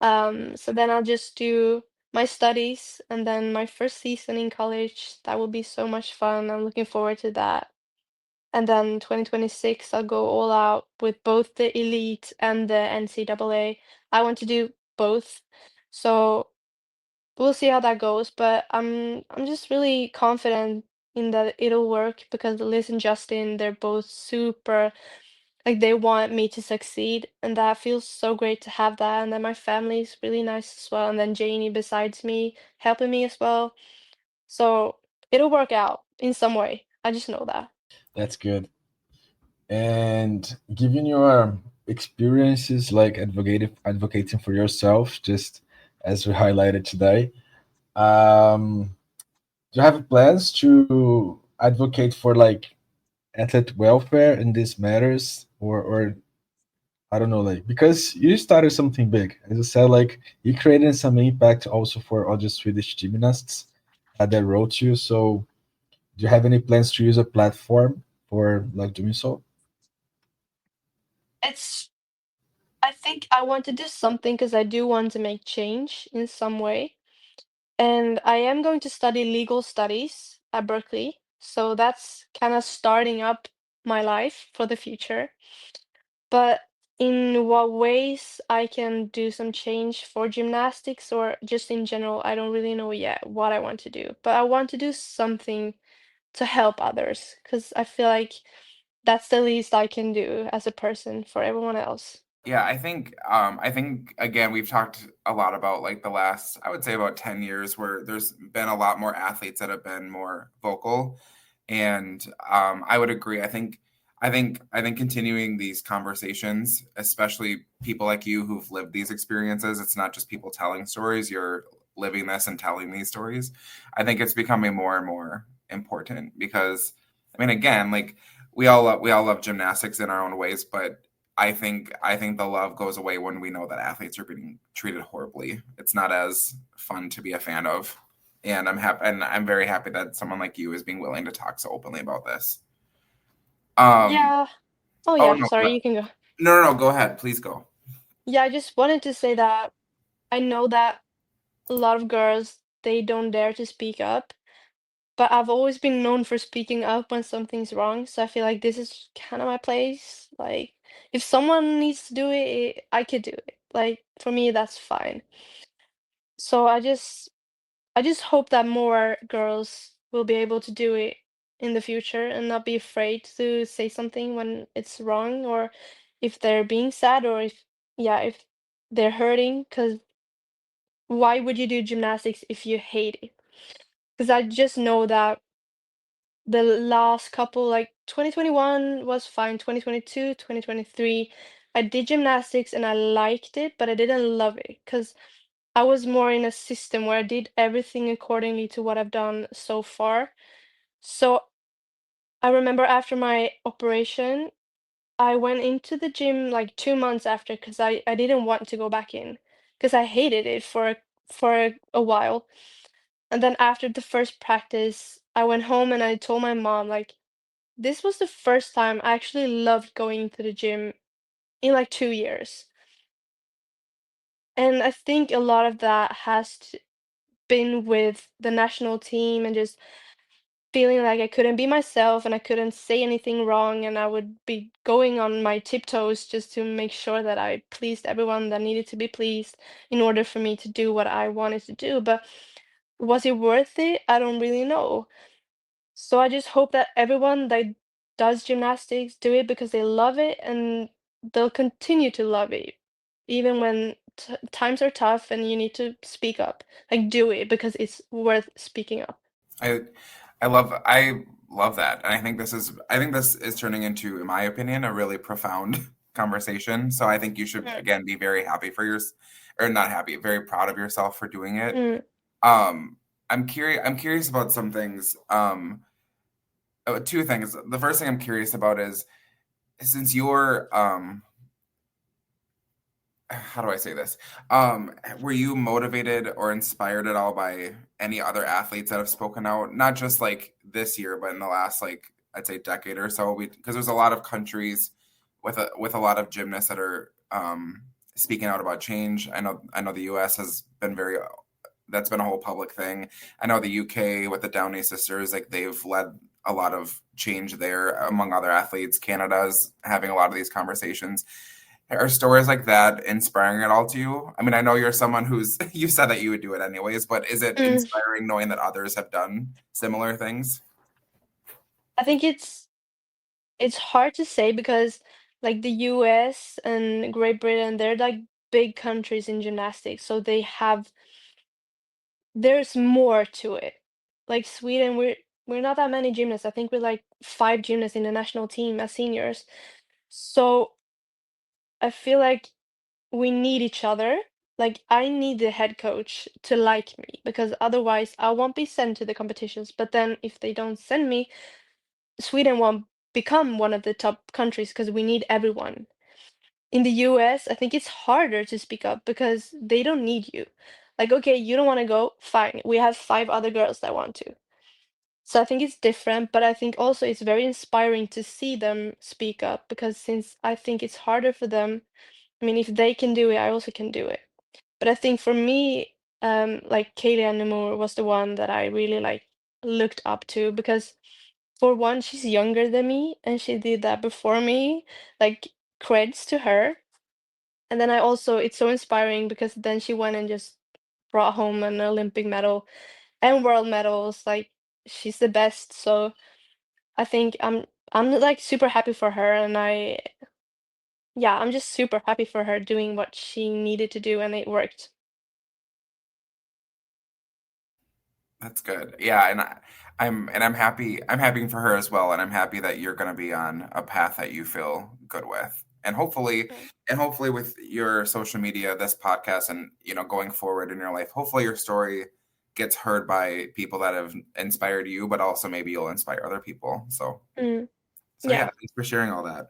So then I'll just do my studies and then my first season in college. That will be so much fun. I'm looking forward to that. And then 2026, I'll go all out with both the elite and the NCAA. I want to do both. So we'll see how that goes, but I'm just really confident in that it'll work because Liz and Justin, they're both super, like they want me to succeed, and that feels so great to have that. And then my family's really nice as well, and then Janie besides me helping me as well. So it'll work out in some way. I just know that. that's good. And given your experiences, like advocating for yourself, just as we highlighted today, do you have plans to advocate for like athlete welfare in these matters, or I don't know, like because you started something big, as I said, like you created some impact also for other Swedish gymnasts that wrote you. So, do you have any plans to use a platform for like doing so? It's I think I want to do something because I do want to make change in some way. And I am going to study legal studies at Berkeley. So that's kind of starting up my life for the future. But in what ways I can do some change for gymnastics or just in general, I don't really know yet what I want to do. But I want to do something to help others because I feel like that's the least I can do as a person for everyone else. Yeah, I think again we've talked a lot about like the last, I would say, about 10 years where there's been a lot more athletes that have been more vocal, and I would agree. I think continuing these conversations, especially people like you who've lived these experiences, it's not just people telling stories, you're living this and telling these stories. I think it's becoming more and more important because I mean again, like we all love gymnastics in our own ways, but I think the love goes away when we know that athletes are being treated horribly. It's not as fun to be a fan of. And I'm very happy that someone like you is being willing to talk so openly about this. Um Yeah. Oh, oh yeah. no. Sorry, you can go. No, go ahead. Please go. Yeah, I just wanted to say that I know that a lot of girls, they don't dare to speak up, but I've always been known for speaking up when something's wrong, so I feel like this is kind of my place. Like, if someone needs to do it, I could do it. Like, for me, that's fine. So I just I just hope that more girls will be able to do it in the future and not be afraid to say something when it's wrong, or if they're being sad, or if, yeah, if they're hurting. Because why would you do gymnastics if you hate it? Because I just know that the last couple, like 2021 was fine, 2022, 2023, I did gymnastics and I liked it, but I didn't love it because I was more in a system where I did everything accordingly to what I've done so far. So I remember after my operation, I went into the gym like 2 months after because I didn't want to go back in because I hated it for a while. And then after the first practice, I went home and I told my mom, like, this was the first time I actually loved going to the gym in like 2 years. And I think a lot of that has been with the national team and just feeling like I couldn't be myself and I couldn't say anything wrong, and I would be going on my tiptoes just to make sure that I pleased everyone that needed to be pleased in order for me to do what I wanted to do. But was it worth it? I don't really know. So I just hope that everyone that does gymnastics do it because they love it, and they'll continue to love it even when times are tough and you need to speak up. Like, do it because it's worth speaking up. I I love that. And I think this is turning into, in my opinion, a really profound conversation. So I think you should Mm, again be very happy for or not happy, very proud of yourself for doing it. mm. I'm curious about some things. Two things. The first thing I'm curious about is, since you're how do I say this? Were you motivated or inspired at all by any other athletes that have spoken out? Not just like this year, but in the last, like, I'd say decade or so. Because there's a lot of countries with a lot of gymnasts that are speaking out about change. I know the U.S. has been very, that's been a whole public thing. I know the UK with the Downey sisters, like, they've led a lot of change there among other athletes. Canada's having a lot of these conversations. Are stories like that inspiring at all to you? I mean, I know you're someone who's, you said that you would do it anyways, but is it Mm. inspiring knowing that others have done similar things? I think it's hard to say because like the US and Great Britain, they're like big countries in gymnastics, so there's more to it. Like Sweden, we're not that many gymnasts. I think we're like 5 gymnasts in the national team as seniors. So I feel like we need each other. Like I need the head coach to like me because otherwise I won't be sent to the competitions. But then if they don't send me, Sweden won't become one of the top countries because we need everyone. In the US, I think it's harder to speak up because they don't need you. Like, okay, you don't want to go, fine. We have 5 other girls that want to. So I think it's different, but I think also it's very inspiring to see them speak up because since I think it's harder for them, I mean, if they can do it, I also can do it. But I think for me, like Kaylee Moore was the one that I really like looked up to because for one, she's younger than me and she did that before me. Like, creds to her. And then I also, it's so inspiring because then she went and just brought home an Olympic medal and world medals. Like, she's the best. So I think I'm like super happy for her, and yeah, I'm just super happy for her doing what she needed to do, and it worked. That's good. Yeah, I'm happy. I'm happy for her as well, and I'm happy that you're going to be on a path that you feel good with. Mm, And hopefully with your social media, this podcast, and going forward in your life, hopefully your story gets heard by people that have inspired you, but also maybe you'll inspire other people. mm, So yeah, yeah, thanks for sharing all that.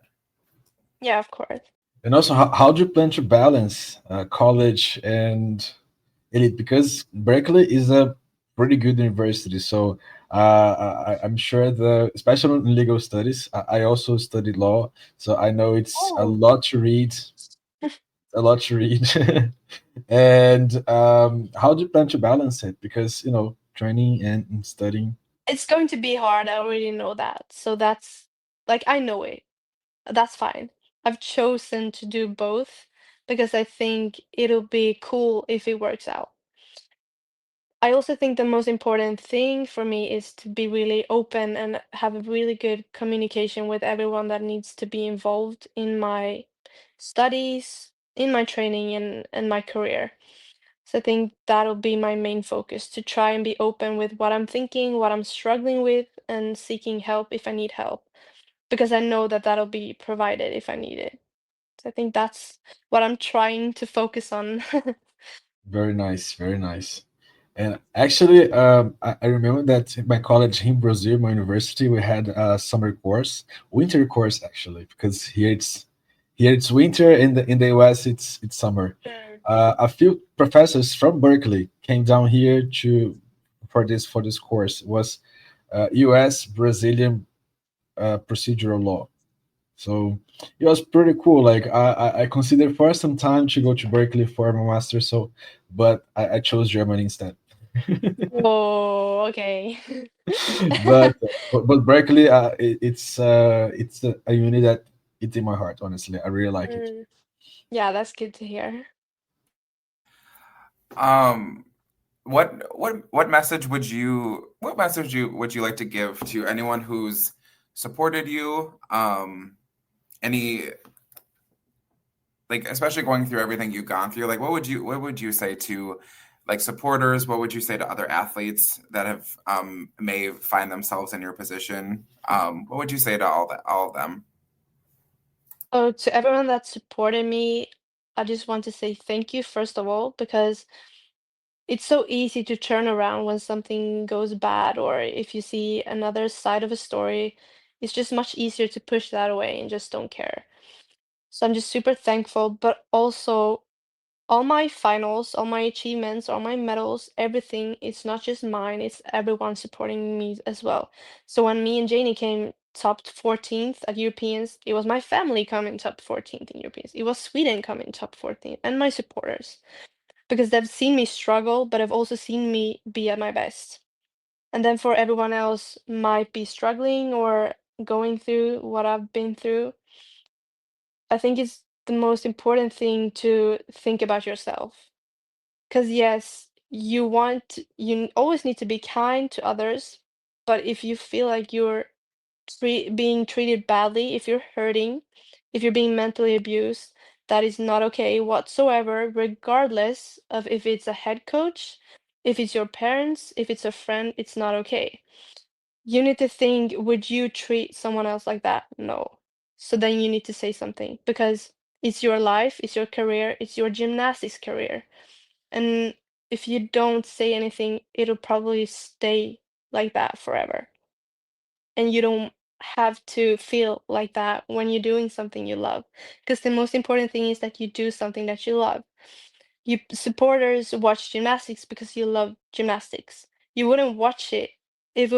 yeah, of course. And also, how do you plan to balance college and elite? Because Berkeley is a pretty good university, so I'm sure especially in legal studies. I also studied law, so I know it's a Oh, lot to read, a lot to read. And how do you plan to balance it? Because training and studying. it's going to be hard. I already know that. So that's like I know it. That's fine. I've chosen to do both because I think it'll be cool if it works out. I also think the most important thing for me is to be really open and have a really good communication with everyone that needs to be involved in my studies, in my training, and my career. So I think that'll be my main focus, to try and be open with what I'm thinking, what I'm struggling with, and seeking help if I need help, because I know that that'll be provided if I need it. So I think that's what I'm trying to focus on. Very nice, very nice. And actually, I remember that in my college in Brazil, my university, we had a summer course, winter course actually, because here it's winter, in the US it's summer. Mm. A few professors from Berkeley came down here to for this course. It was US Brazilian procedural law. So it was pretty cool. Like I considered for some time to go to Berkeley for my master, so but I chose Germany instead. Oh, okay. but but Berkeley, it's a uni that it's in my heart. Honestly, I really like it. Mm. Yeah, that's good to hear. Um, what message would you like to give to anyone who's supported you? Any like especially going through everything you've gone through, like what would you say to like supporters? What would you say to other athletes that have may find themselves in your position? What would you say to all of them? Oh, to everyone that supported me, I just want to say thank you, first of all, because it's so easy to turn around when something goes bad, or if you see another side of a story, it's just much easier to push that away and just don't care. So I'm just super thankful, but also all my finals, all my achievements, all my medals, everything, it's not just mine, it's everyone supporting me as well. So when me and Janie came top 14th at Europeans, it was my family coming top 14th in Europeans. It was Sweden coming top 14th, and my supporters, because they've seen me struggle, but have also seen me be at my best. And then for everyone else might be struggling or going through what I've been through, I think it's the most important thing to think about yourself. Because yes, you always need to be kind to others, but if you feel like you're being treated badly, if you're hurting, if you're being mentally abused, that is not okay whatsoever, regardless of if it's a head coach, if it's your parents, if it's a friend, it's not okay. You need to think, would you treat someone else like that? No. So then you need to say something, because it's your life, it's your career, it's your gymnastics career. And if you don't say anything, it'll probably stay like that forever. And you don't have to feel like that when you're doing something you love. Because the most important thing is that you do something that you love. You supporters watch gymnastics because you love gymnastics. You wouldn't watch it if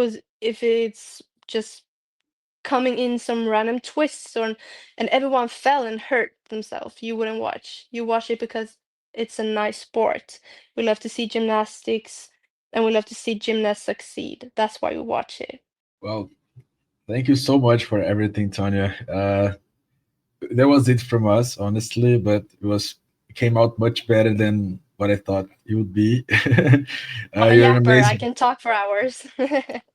it's just coming in some random twists, or and everyone fell and hurt themselves. You wouldn't watch. You watch it because it's a nice sport. We love to see gymnastics, and we love to see gymnasts succeed. That's why we watch it. Well, thank you so much for everything, Tonya. That was it from us, honestly, but it came out much better than what I thought it would be. I'm a You're an yapper. I amazing, can talk for hours.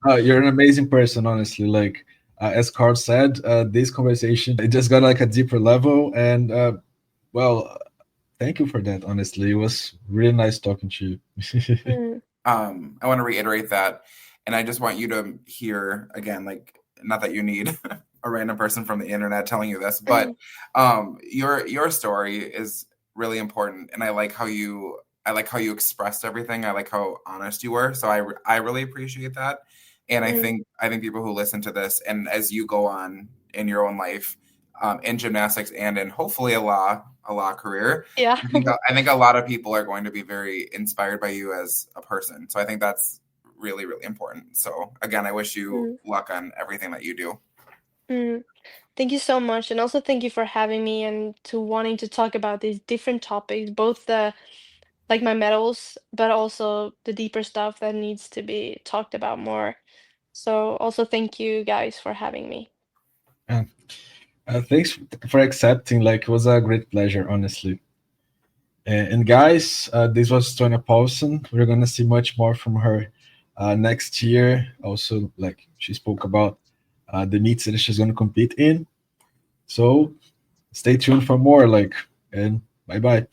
you're an amazing person, honestly. Like as Carl said, this conversation it just got like a deeper level, and well, thank you for that. Honestly, it was really nice talking to you. Mm, I want to reiterate that, and I just want you to hear again, like not that you need a random person from the internet telling you this, but mm, your story is really important, and I like how you expressed everything. I like how honest you were, so I really appreciate that, and mm. I think people who listen to this, and as you go on in your own life, in gymnastics and in hopefully a law career, Yeah. I think a lot of people are going to be very inspired by you as a person. So I think that's really, really important. So again, I wish you Mm, luck on everything that you do. mm. Thank you so much, and also thank you for having me and to wanting to talk about these different topics, both the like my medals, but also the deeper stuff that needs to be talked about more. So also thank you guys for having me. Thanks for accepting. Like, it was a great pleasure, honestly. And guys, this was Tonya Paulsson. We're gonna see much more from her next year. Also, like she spoke about the meets that she's gonna compete in. So stay tuned for more. Like, and bye bye.